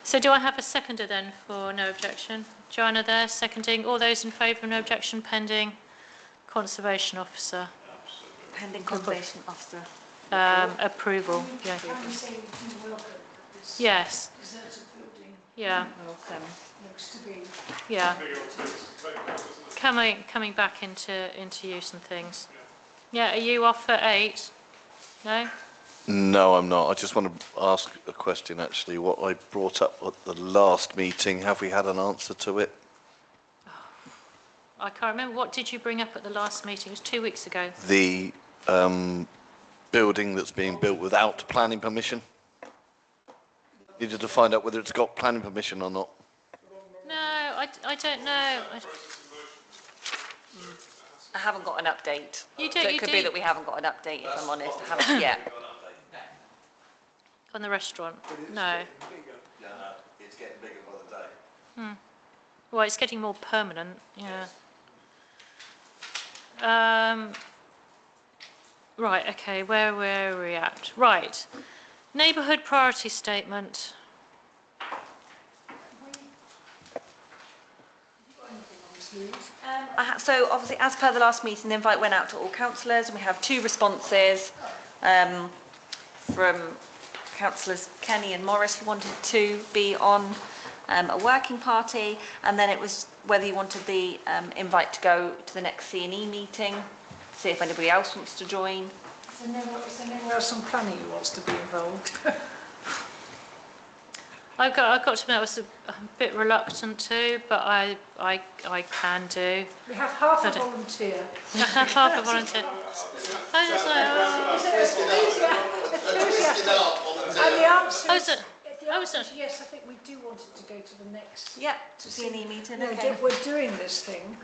So do I have a seconder then for no objection? Joanna there, seconding. All those in favour of no objection pending Conservation Officer Pending conservation officer. approval? Yeah. Can we say we do welcome this Yes, deserted building yeah, Welcome. looks to be? yeah. Coming back into use and things. Yeah, are you off at 8? No? No, I'm not. I just want to ask a question, actually. What I brought up at the last meeting, have we had an answer to it? I can't remember. What did you bring up at the last meeting? It was 2 weeks ago. The building that's being built without planning permission? Needed to find out whether it's got planning permission or not. No, I don't know. I haven't got an update. You So do, it you could do. be that we haven't got an update, if I'm honest. I haven't yet. On the restaurant? No. It's getting bigger by the day. Well, it's getting more permanent, yeah. Right, okay, where are we at? Right. Neighbourhood priority statement. So obviously, as per the last meeting, the invite went out to all councillors, and we have 2 responses from councillors Kenny and Morris, who wanted to be on a working party, and then it was whether you wanted the invite to go to the next C&E meeting, see if anybody else wants to join. Is there nowhere else on planning who wants to be involved? I've got to admit I was a bit reluctant to, but I can do. We have half a But- volunteer. Half a volunteer. I was like, And the answer Oh, is, is it? the Oh, answer is is it? yes, I think we do want it to go to the next. Yeah, C&E meeting, No, okay. we're doing this thing.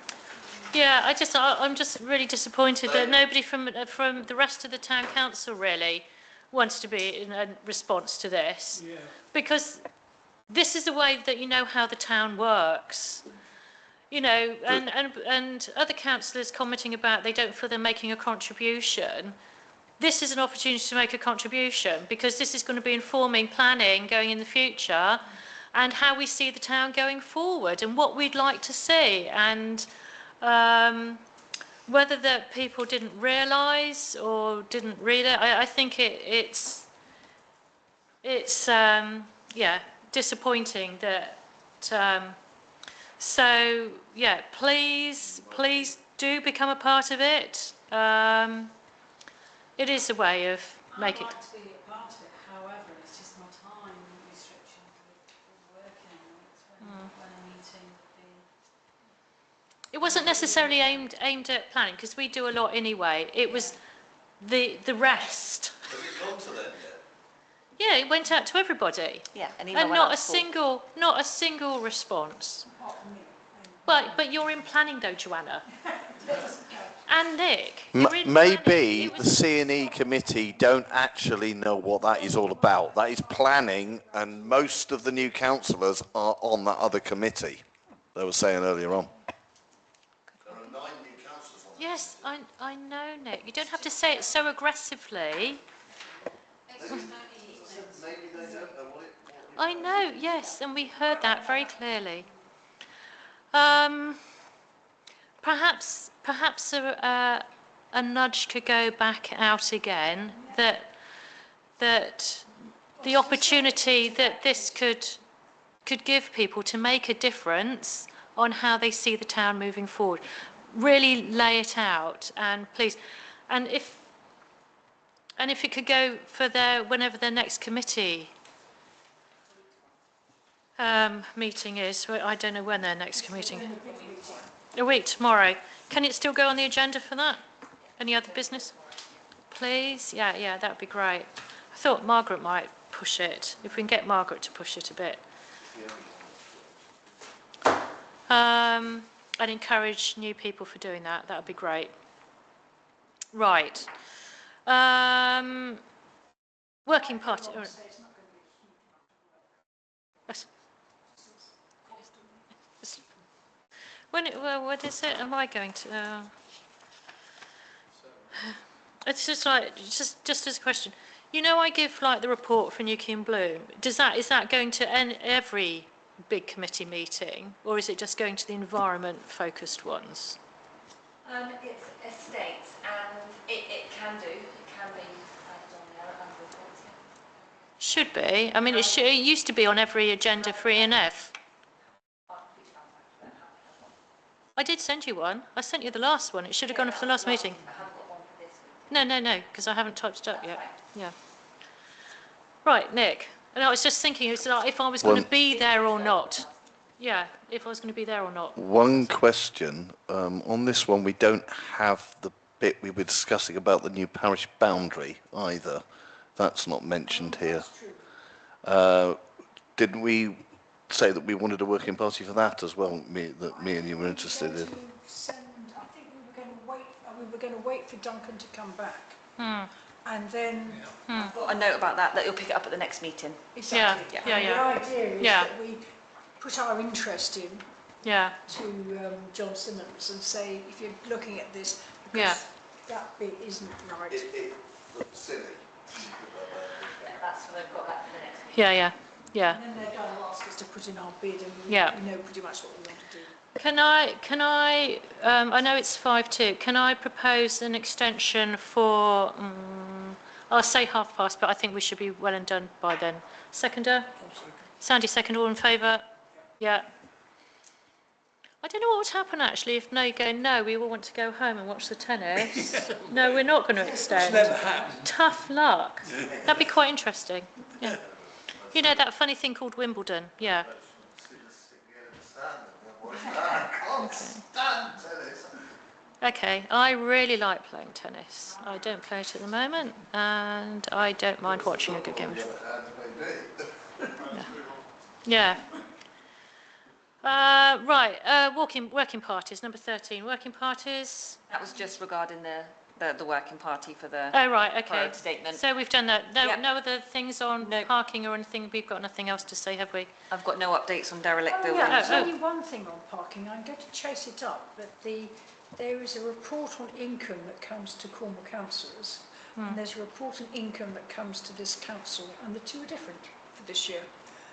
yeah, I'm just really disappointed that nobody from the rest of the town council really wants to be in a response to this, because this is the way that you know how the town works. You know, and other councillors commenting about they don't feel they're making a contribution. This is an opportunity to make a contribution, because this is going to be informing planning going in the future and how we see the town going forward and what we'd like to see. And whether the people didn't realise or didn't read it, I think it's yeah, disappointing that. So yeah, please do become a part of it. It is a way of making. I'd like to be a part of it, however, it's just my time restrictions with working. It's when a meeting would be. It wasn't necessarily aimed at planning, because we do a lot anyway. It was the rest. Has it gone to them yet? Yeah, it went out to everybody. Yeah, an email And went not out a to single response. But you're in planning though, Joanna. And Nick. You're in Maybe planning. It the was- C&E committee don't actually know what that is all about. That is planning, and most of the new councillors are on that other committee. They were saying earlier on. There are 9 new councillors on Yes, I know, Nick. You don't have to say it so aggressively. Maybe they don't know what it I know, yes, and we heard that very clearly. Perhaps a nudge could go back out again, that the opportunity that this could give people to make a difference on how they see the town moving forward. Really lay it out, and please, and if it could go for whenever their next committee meeting is. Well, I don't know when their next meeting. A week tomorrow. Can it still go on the agenda for that? Any other business? Please? Yeah, that would be great. I thought Margaret might push it, if we can get Margaret to push it a bit. I'd encourage new people for doing that. That would be great. Right. Working party. What is it? Am I going to? It's just like just as a question. You know, I give like the report for Nuki and Bloom. Is that going to every big committee meeting, or is it just going to the environment-focused ones? It's estates, and it can be added on there under reports. Should be. I mean, it used to be on every agenda for E&F. I did send you one. I sent you the last one. It should have gone for the last meeting. I haven't got one for this week. No, because I haven't typed it up yet. Yeah. Right, Nick. And I was just thinking, it's like if I was going to be there or not. Yeah, if I was going to be there or not. One question, on this one we don't have the bit we were discussing about the new parish boundary either. That's not mentioned here. Didn't we say that we wanted a working party for that as well, me and you were interested in? I think we were going to wait for Duncan to come back. And then, I've got a note about that you'll pick it up at the next meeting. exactly. Yeah. And the idea is Yeah. that we put our interest in Yeah. to John Simmons and say, if you're looking at this, because Yeah. that bit isn't right. It looks silly. That's what I've got that for the next. Yeah. And then they're going to ask us to put in our bid, and we Yeah. know pretty much what we want to do. Can I know it's 5:02, can I propose an extension for, I'll say past, but I think we should be well and done by then. Seconder? Sandy, second, all in favour? Yeah. I don't know what would happen actually if no go, no, we all want to go home and watch the tennis. No, we're not going to extend. Never happened. Tough luck. That'd be quite interesting. Yeah. You know, that funny thing called Wimbledon, yeah. Okay, I really like playing tennis. I don't play it at the moment, and I don't mind watching a good game. Yeah. Right, working parties, number 13, working parties. That was just regarding the working party for the Oh, right, okay. priority statement. So we've done that. No, Yep. no other things on No. parking or anything? We've got nothing else to say, have we? I've got no updates on derelict Oh, buildings. yeah, there's only one thing on parking. I'm going to chase it up, but there is a report on income that comes to Cornwall councillors, and there's a report on income that comes to this council, and the two are different for this year.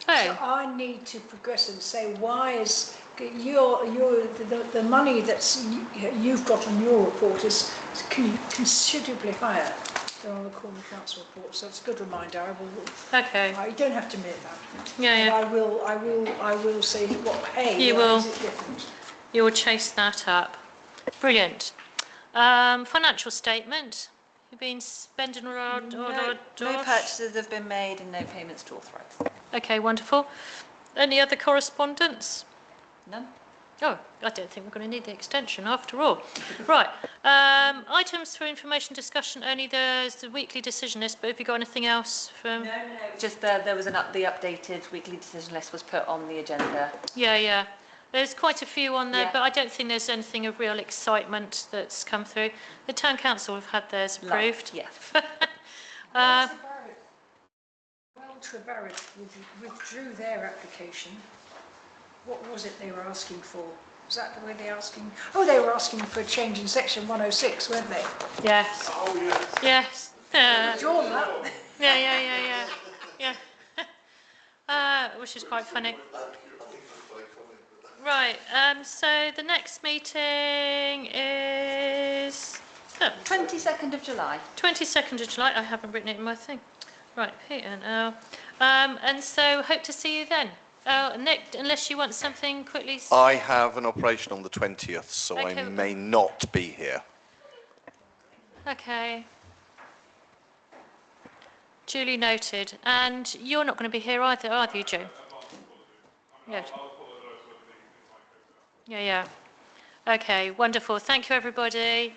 So Oh, I need to progress and say, why is the money that's you've got on your report is considerably higher than on the Cornwall Council report. So it's a good reminder. I will. okay. You don't have to admit that. Yeah, yeah. But I will say what. Hey, You why will. is it different? You will chase that up. Brilliant. Financial statement. You've been spending No purchases have been made and no payments to authorise. Okay, wonderful. Any other correspondence? None? Oh, I don't think we're going to need the extension after all. Right, items for information discussion, only there's the weekly decision list, but have you got anything else from? No. Just there was the updated weekly decision list was put on the agenda. Yeah. There's quite a few on there, Yeah. but I don't think there's anything of real excitement that's come through. The town council have had theirs approved. Yeah. Trebarrett withdrew their application. What was it they were asking for? Was that the way they were asking? Oh, they were asking for a change in section 106, weren't they? Yes. Oh, yes. Yes. Drawn that. Yeah. Which is quite funny. Right, so the next meeting is 22nd of July. 22nd of July. I haven't written it in my thing. Right, P&L. And so hope to see you then. Nick, unless you want something quickly. I have an operation on the 20th, so Okay. I may not be here. Okay. Duly noted. And you're not going to be here either, are you, Joe? Yeah. Yeah. Okay, wonderful. Thank you, everybody.